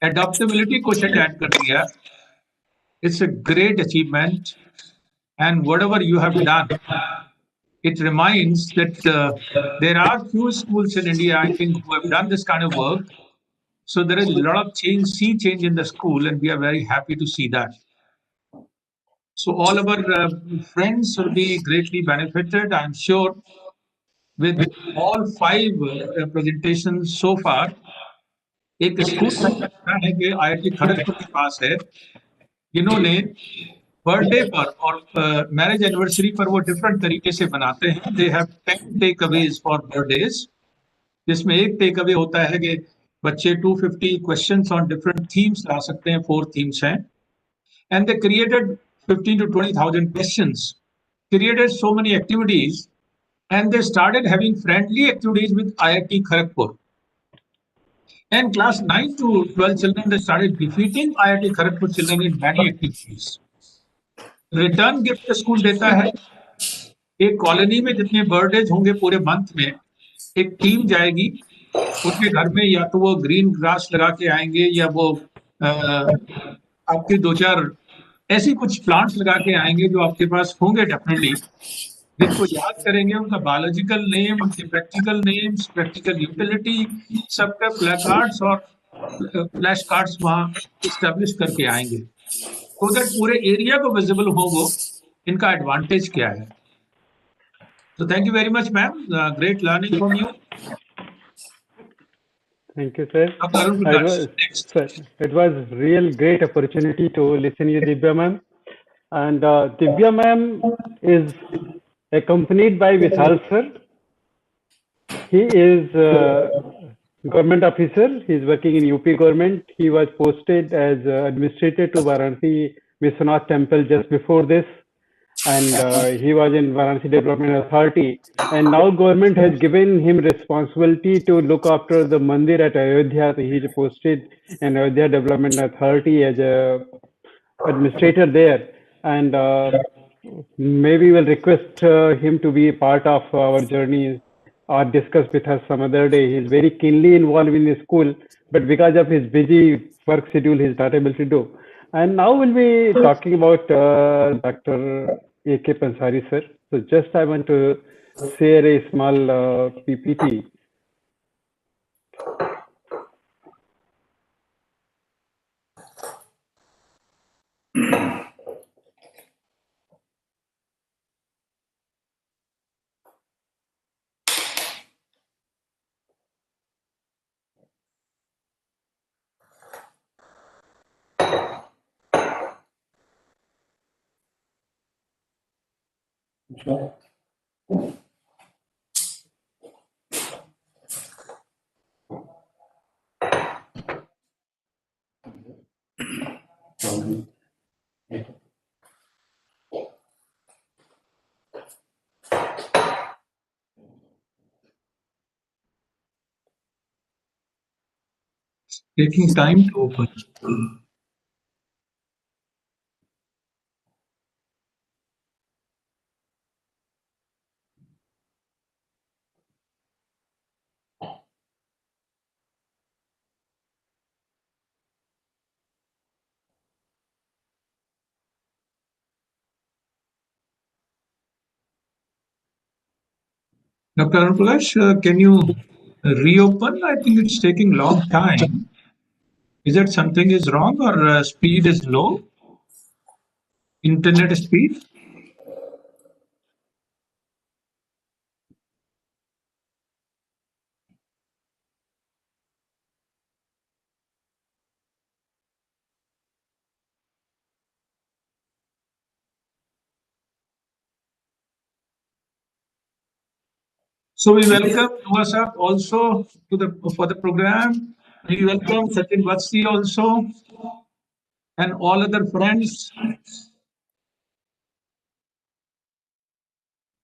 एडॉप्टेबिलिटी कोशेंट ऐड कर दिया, it's a great achievement. And whatever you have done, it reminds that there are few schools in India, I think, who have done this kind of work. So there is a lot of sea change in the school, and we are very happy to see that. So all of our friends will be greatly benefited, I'm sure, with all 5 presentations so far. एक school है कि IIT Kharagpur के पास है, इन्होंने birthday पर और marriage anniversary पर वो डिफरेंट तरीके से बनाते हैं। They have 10 takeaways for birthdays, जिसमें एक टेक अवे होता है कि बच्चे 250 क्वेश्चंस ऑन डिफरेंट थीम्स ला सकते हैं। 4 थीम्स हैं, and they created 15 to 20,000 questions, created so many activities, and they started having friendly activities with IIT Kharagpur. And class 9 to 12 children, they started defeating IIT Kharagpur children in many activities. Return gift school देता है। एक colony में जितने birthdays होंगे पूरे month में, एक team जाएगी उनके घर में, या तो वो ग्रीन ग्रास लगा के आएंगे या वो आपके 2-4 ऐसी कुछ प्लांट्स लगा के आएंगे जो आपके पास होंगे डेफिनेटली, जिनको याद करेंगे, उनका बायोलॉजिकल नेम, उनके प्रैक्टिकल नेम्स, प्रैक्टिकल यूटिलिटी, सबका प्लेकार्ड्स और फ्लैश कार्ड्स वहाँ इस्टेब्लिश करके आएंगे, तो दैट पूरे एरिया को विजिबल हो वो इनका एडवांटेज क्या है. So thank you very much, ma'am. Great learning from you. Thank you, sir. Dr. Arun It Prakash, was, next. sir, it was real great opportunity to listen to Divya ma'am. And Divya ma'am is accompanied by Vishal sir. He is government officer. He is working in UP government. He was posted as administrator to Varanasi Vishwanath Temple just before this, and he was in Varanasi Development Authority. And now government has given him responsibility to look after the mandir at Ayodhya. So he is posted in Ayodhya Development Authority as a administrator there. And maybe we'll request him to be part of our journey or discuss with us some other day. He's very keenly involved in the school, but because of his busy work schedule, he's not able to do. And now we'll be talking about Dr. A.K. Pansari, sir. So just I want to share a small PPT. Taking time to open. Dr. Arun Prakash, can you reopen? I think it's taking long time. Is it something is wrong or speed is low? Internet speed? So we welcome Ourja also for the program. We welcome Sachin Vatsi also and all other friends.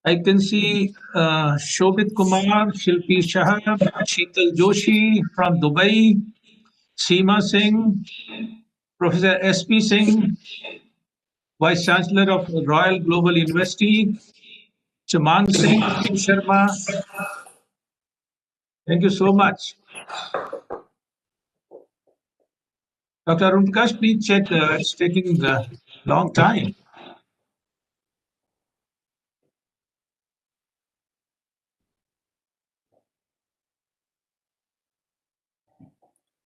I can see Shobit Kumar, Shilpi Shahab, Sheetal Joshi from Dubai, Seema Singh, Professor S.P. Singh, Vice Chancellor of Royal Global University, Chamang Singh Sharma. Thank you so much. Dr. Arun Prakash, please check. It's taking a long time.